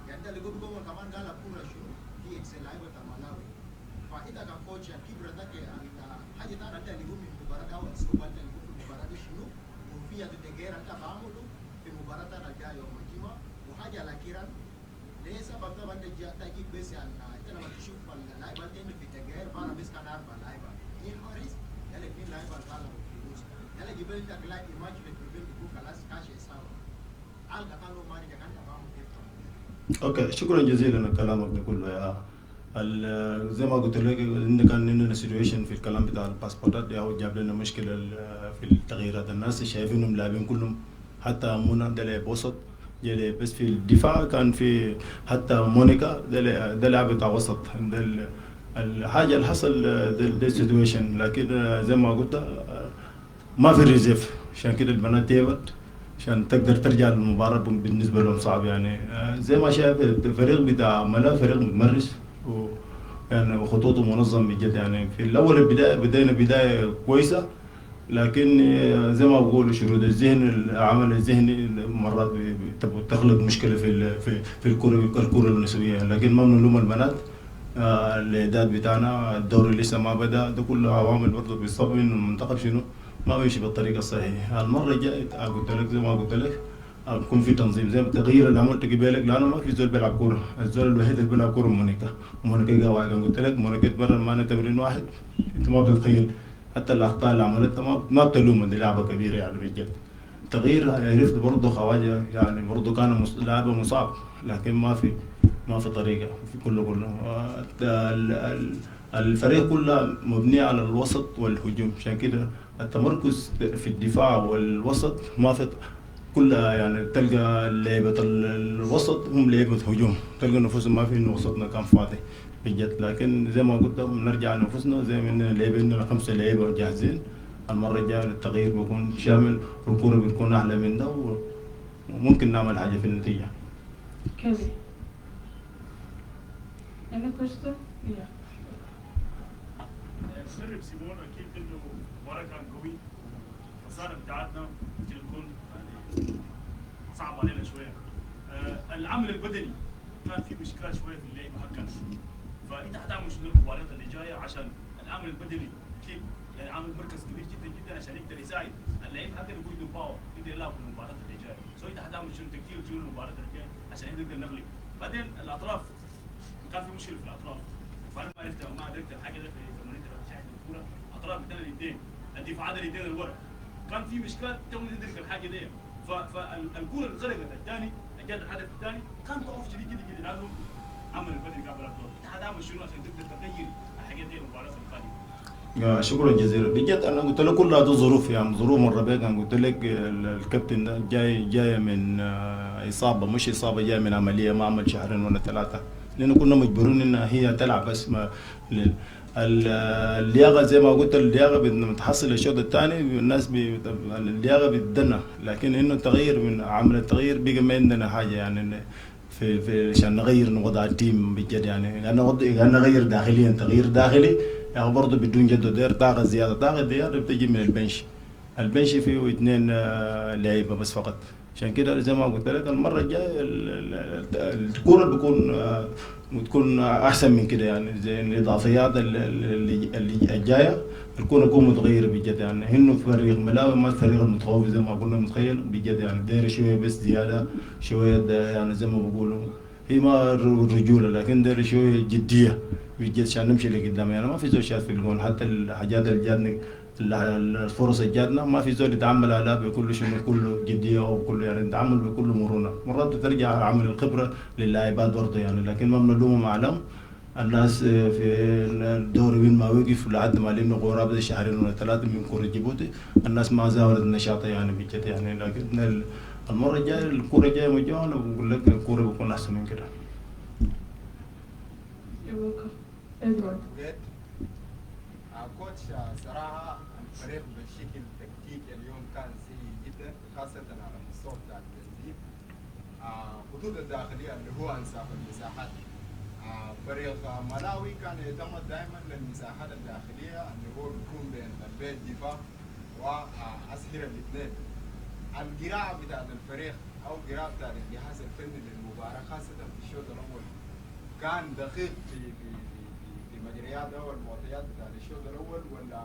يعني ده اللي بيقول كمان قال كره شنو في اكس لعيبه مالاوي فاذا كان كوتش خبرتك يعني حاجه ثانيه انت اللي من المباراه ده والاسلوب انت اللي في المباراه دي شنو وفي التغيير انت بعمله في مباراة الجاية يوم الجمعة وحاجة الأخيرة ليه سبب طبعا تجيب بس يعني أنت لما تشوف اللعيبة اللي في التغيير فأنا بس كان عارف اللعيبة مين حارس يلا مين لعيبة الغالب والفلوس يلا جبل لك لاعب ماتش بتقول بيكون خلاص كاش حساب على كانوا ما رجع كان تمام كيف. اوكي شكرا جزيلا على كلامك ده كله يا زي ما قلت لك ان كان عندنا سيتويشن في الكلام بتاع الباسبورتات ده هو جاب لنا مشكله في التغييرات الناس شايفينهم لاعبين كلهم حتى منى ده لعب وسط جلي بس في الدفاع كان في حتى مونيكا ده لاعب بتاع وسط ده الحاجه اللي حصل ده سيتويشن لكن زي ما قلت ما في ريزيف عشان كده البنات تيبت عشان تقدر ترجع للمباراة بالنسبة لهم صعب يعني زي ما شايف الفريق بتاع ملا فريق متمرس يعني وخطوطه منظم بجد يعني في الأول البداية بدينا بداية كويسة لكن زي ما بقولوا شرود الذهن العمل الذهني مرات تخلق مشكلة في الكرة النسوية لكن ما بنلوم البنات الإعداد بتاعنا الدوري لسه ما بدأ ده كله عوامل برضه بيصاب إنه المنتخب شنو ما بيمشي بالطريقة الصحيحة. المرة الجاية قلت لك زي ما قلت لك يكون في تنظيم زي التغيير اللي عملت قبالك لأنه ما في زول بيلعب كورة، الزول الوحيد اللي بيلعب كورة مونيكا قاعد قلت لك مونيكا تمرن معنا تمرين واحد أنت ما بتتخيل حتى الأخطاء اللي عملتها ما بتلوم دي لعبة كبيرة يعني بجد. تغيير عرفت برضه خواجة يعني برضه كان لاعب مصاب لكن ما في طريقة في كله الفريق كله مبني على الوسط والهجوم عشان كده التمركز في الدفاع والوسط ما في كلها يعني تلقى لعيبة الوسط هم لعيبة هجوم تلقى نفوسهم ما في إنه وسطنا كان فاضي بجد لكن زي ما قلت بنرجع لنفوسنا زي ما لعيبة عندنا 5 لعيبة جاهزين المرة الجاية التغيير بيكون شامل والكورة بتكون أحلى من ده وممكن نعمل حاجة في النتيجة. Kelly. Any question? Yeah. المدرب سيمون اكيد انه المباراه كان قوي الخساره بتاعتنا ممكن تكون يعني صعب علينا شويه. العمل البدني كان في مشكله شويه في اللعب حقنا فانت حتعمل شنو المباريات اللي جايه عشان العمل البدني كيف يعني عامل مركز كبير جدا جدا عشان يقدر يساعد اللعيب حقنا يكون له باور يقدر يلعب في المباريات اللي جايه انت حتعمل شنو تكتيك شنو المباريات اللي جايه عشان نقدر نغلب. بعدين الاطراف كان في مشكله في الاطراف فانا ما قدرت الحاجه دي في تمرين الكوره اطراف بتاع الاثنين الدفاعات الاثنين الورا كان في مشكله تو ندرك الحاجه دي فالكوره اللي زرقت الثاني جات الهدف الثاني كان ضعف شديد جدا جدا لانه عمل البدني قبل الدور انت حتعمل شنو عشان تقدر تغير الحاجات دي المباراه القادمه. شكرا جزيلا بجد انا قلت لك كلها دي ظروف يعني ظروف مره بيك انا قلت لك الكابتن ده جاي من اصابه مش اصابه جاي من عمليه ما عمل 2 ولا 3 لأنه كنا مجبورين إنها هي تلعب بس ما اللياقة زي ما قلت اللياقة بتحصل الشوط الثاني الناس اللياقة بتدنى لكن إنه التغيير من عمل التغيير بقى ما عندنا حاجة يعني في عشان نغير وضع التيم بجد يعني أنا نغير داخليا تغيير داخلي يعني برضه بدون جد دير طاقة زيادة بتجي من البنش البنشي فيه 2 لعيبه بس فقط. عشان كده زي ما قلت لك المره الجايه الكوره بتكون احسن من كده يعني، زي الاضافيات اللي الجايه تكون متغيره بجد يعني. هنو فريق ملاوي ما الفريق المتخوف زي ما قلنا متخيل بجد يعني، داير شويه بس زياده شويه يعني زي ما بقولوا هي ما الرجوله، لكن داير شويه جديه بجد عشان نمشي لقدام يعني. ما في زول شاف في الجول، حتى الحاجات اللي جاتنا الفرص اللي جاتنا ما في زول يتعامل عليها بكل شنو كله جديه وكله يعني يتعامل بكل مرونه. مرات بترجع عامل الخبره للاعبات برضه يعني، لكن ما بنلومهم عليهم. الناس في الدوري وين ما وقف لحد ما لمنا قرابه شهرين ولا 3 من كره جيبوتي، الناس ما زاولت النشاط يعني بجد يعني. لكن المره الجايه الكوره جايه مجانا وبقول لك الكوره بتكون احسن من كده. You're welcome. Edward. كوتش صراحة الفريق بالشكل تكتيكي اليوم كان سيء جدا، خاصة على مستوى بتاع التسديد. الخطوط الداخلية اللي هو انساق المساحات. فريق ملاوي كان يعتمد دائما للمساحات الداخلية اللي هو بيكون بين قلبي الدفاع وأسهر الاثنين. القراءة بتاعت الفريق أو قراءة بتاعت الجهاز الفني للمباراة خاصة في الشوط الأول كان دقيق في مجريات أو المعطيات بتاعت الشوط الأول، ولا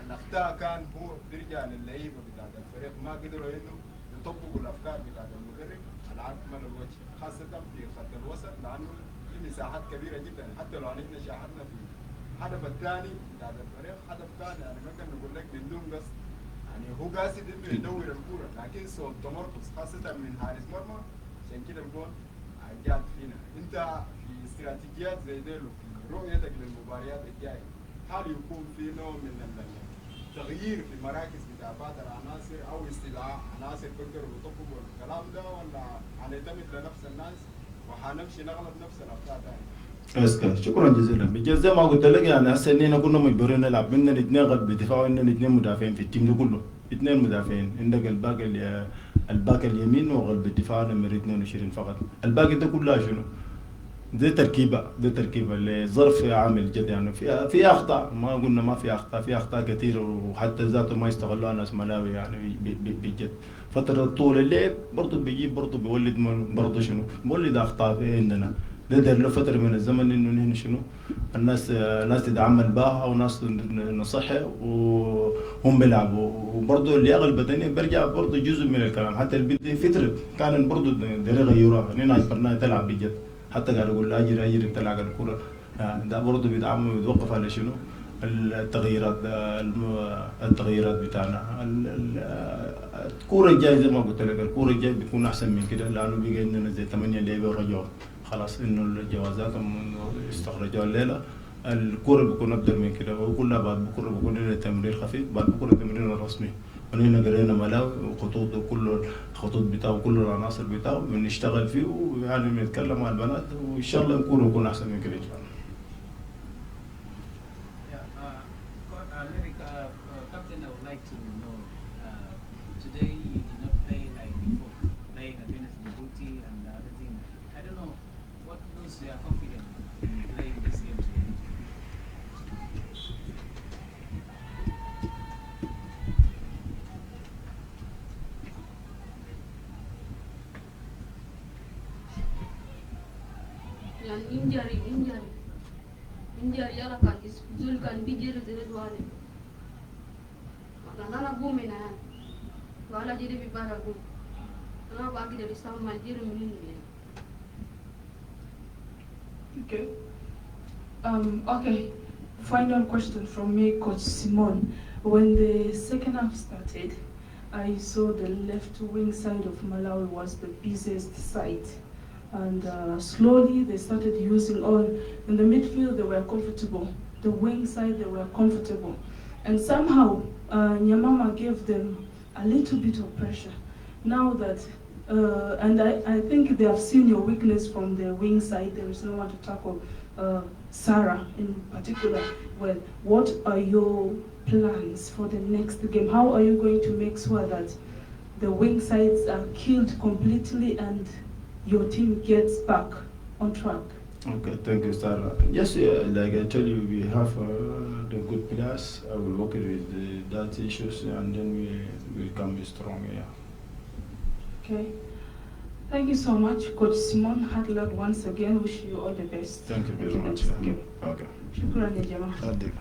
الأخطاء كان هو بيرجع للعيبة بتاعت الفريق ما قدروا إنه يطبقوا الأفكار بتاعت المدرب على أكمل الوجه، خاصة في خط الوسط لأنه في مساحات كبيرة جدا. حتى لو احنا شاهدنا في الهدف الثاني بتاع الفريق هدف كان يعني ممكن نقول لك من دون قصد، يعني هو قاصد انه يدور الكوره لكن صوت تمركز خاصه من حارس مرمى، عشان كده الجول جات فينا. انت في استراتيجيات زي دي في رؤيتك للمباريات الجايه هل يكون في نوع من التغيير في مراكز بتاع بعض العناصر او استدعاء عناصر بيقدروا يطبقوا الكلام ده، ولا هنعتمد لنفس الناس وحنمشي نغلط نفس الاخطاء ثاني؟ اسكت شكرا جزيلا بجد. زي ما قلت لك يعني هسه اننا كنا مجبرين نلعب عندنا 2 قلب دفاع وعندنا 2 مدافعين في التيم ده كله. 2 مدافعين عندك الباك اليمين وقلب الدفاع نمر 22 فقط. الباقي ده كلها شنو؟ ده تركيبه لظرف عامل جد يعني. في اخطاء، ما قلنا ما في اخطاء، في اخطاء كثيره وحتى ذاته ما يستغلوها ناس ملاوي يعني بجد. فتره طول اللعب برضه بيجيب برضه بيولد برضه شنو؟ بيولد اخطاء في عندنا. ده له فتره من الزمن انه نحن شنو؟ ناس تتعامل بها وناس نصحها وهم بيلعبوا، وبرضه اللياقه البدنيه بيرجع برضه جزء من الكلام. حتى البنت فتره كان برضه داير يغيروها، نحن اجبرناها تلعب بجد. حتى قاعد اقول له اجري تلعب الكره. ده برضه بيتعامل بيتوقف على شنو؟ التغييرات بتاعنا. الكوره الجايه زي ما قلت لك الكوره الجايه بتكون احسن من كده، لانه بقى عندنا زي 8 لعيبه ورجعوا خلاص انه الجوازاتهم استخرجوا الليله. الكوره بيكون افضل من كده، وكلها بعد بكره بيكون لنا تمرير خفيف، بعد بكره تمرين رسمي. ونحن قرينا ملاوي وخطوط كل الخطوط بتاعه كل العناصر بتاعه بنشتغل فيه، ويعني بنتكلم مع البنات وان شاء الله الكوره يكون احسن من كده ان شاء الله. Captain, I would like to know, today you did not play like before, playing against Djibouti and the other team. I don't know what boosts your confidence in playing this game today. يعني injury yala kan zul kan bijir zere duane maka nana gume na wala jere bi bara gum ana ba ki de sam ma jere min ni. Okay. Okay. Final question from me, Coach Simon. When the second half started, I saw the left wing side of Malawi was the busiest side. And slowly they started using all. In the midfield they were comfortable. The wing side they were comfortable. And somehow Nyamama gave them a little bit of pressure. Now that, and I think they have seen your weakness from the wing side. There is no one to tackle Sarah in particular. Well, what are your plans for the next game? How are you going to make sure that the wing sides are killed completely and your team gets back on track? Okay, thank you, sir. Yes, like I tell you, we have the good players. I will work with that issues, and then we will come strong. Yeah. Okay. Thank you so much, Coach Simon Hadler. Once again, wish you all the best. Thank you very much. Okay. Okay. Shukran ya jamaa. Thank you.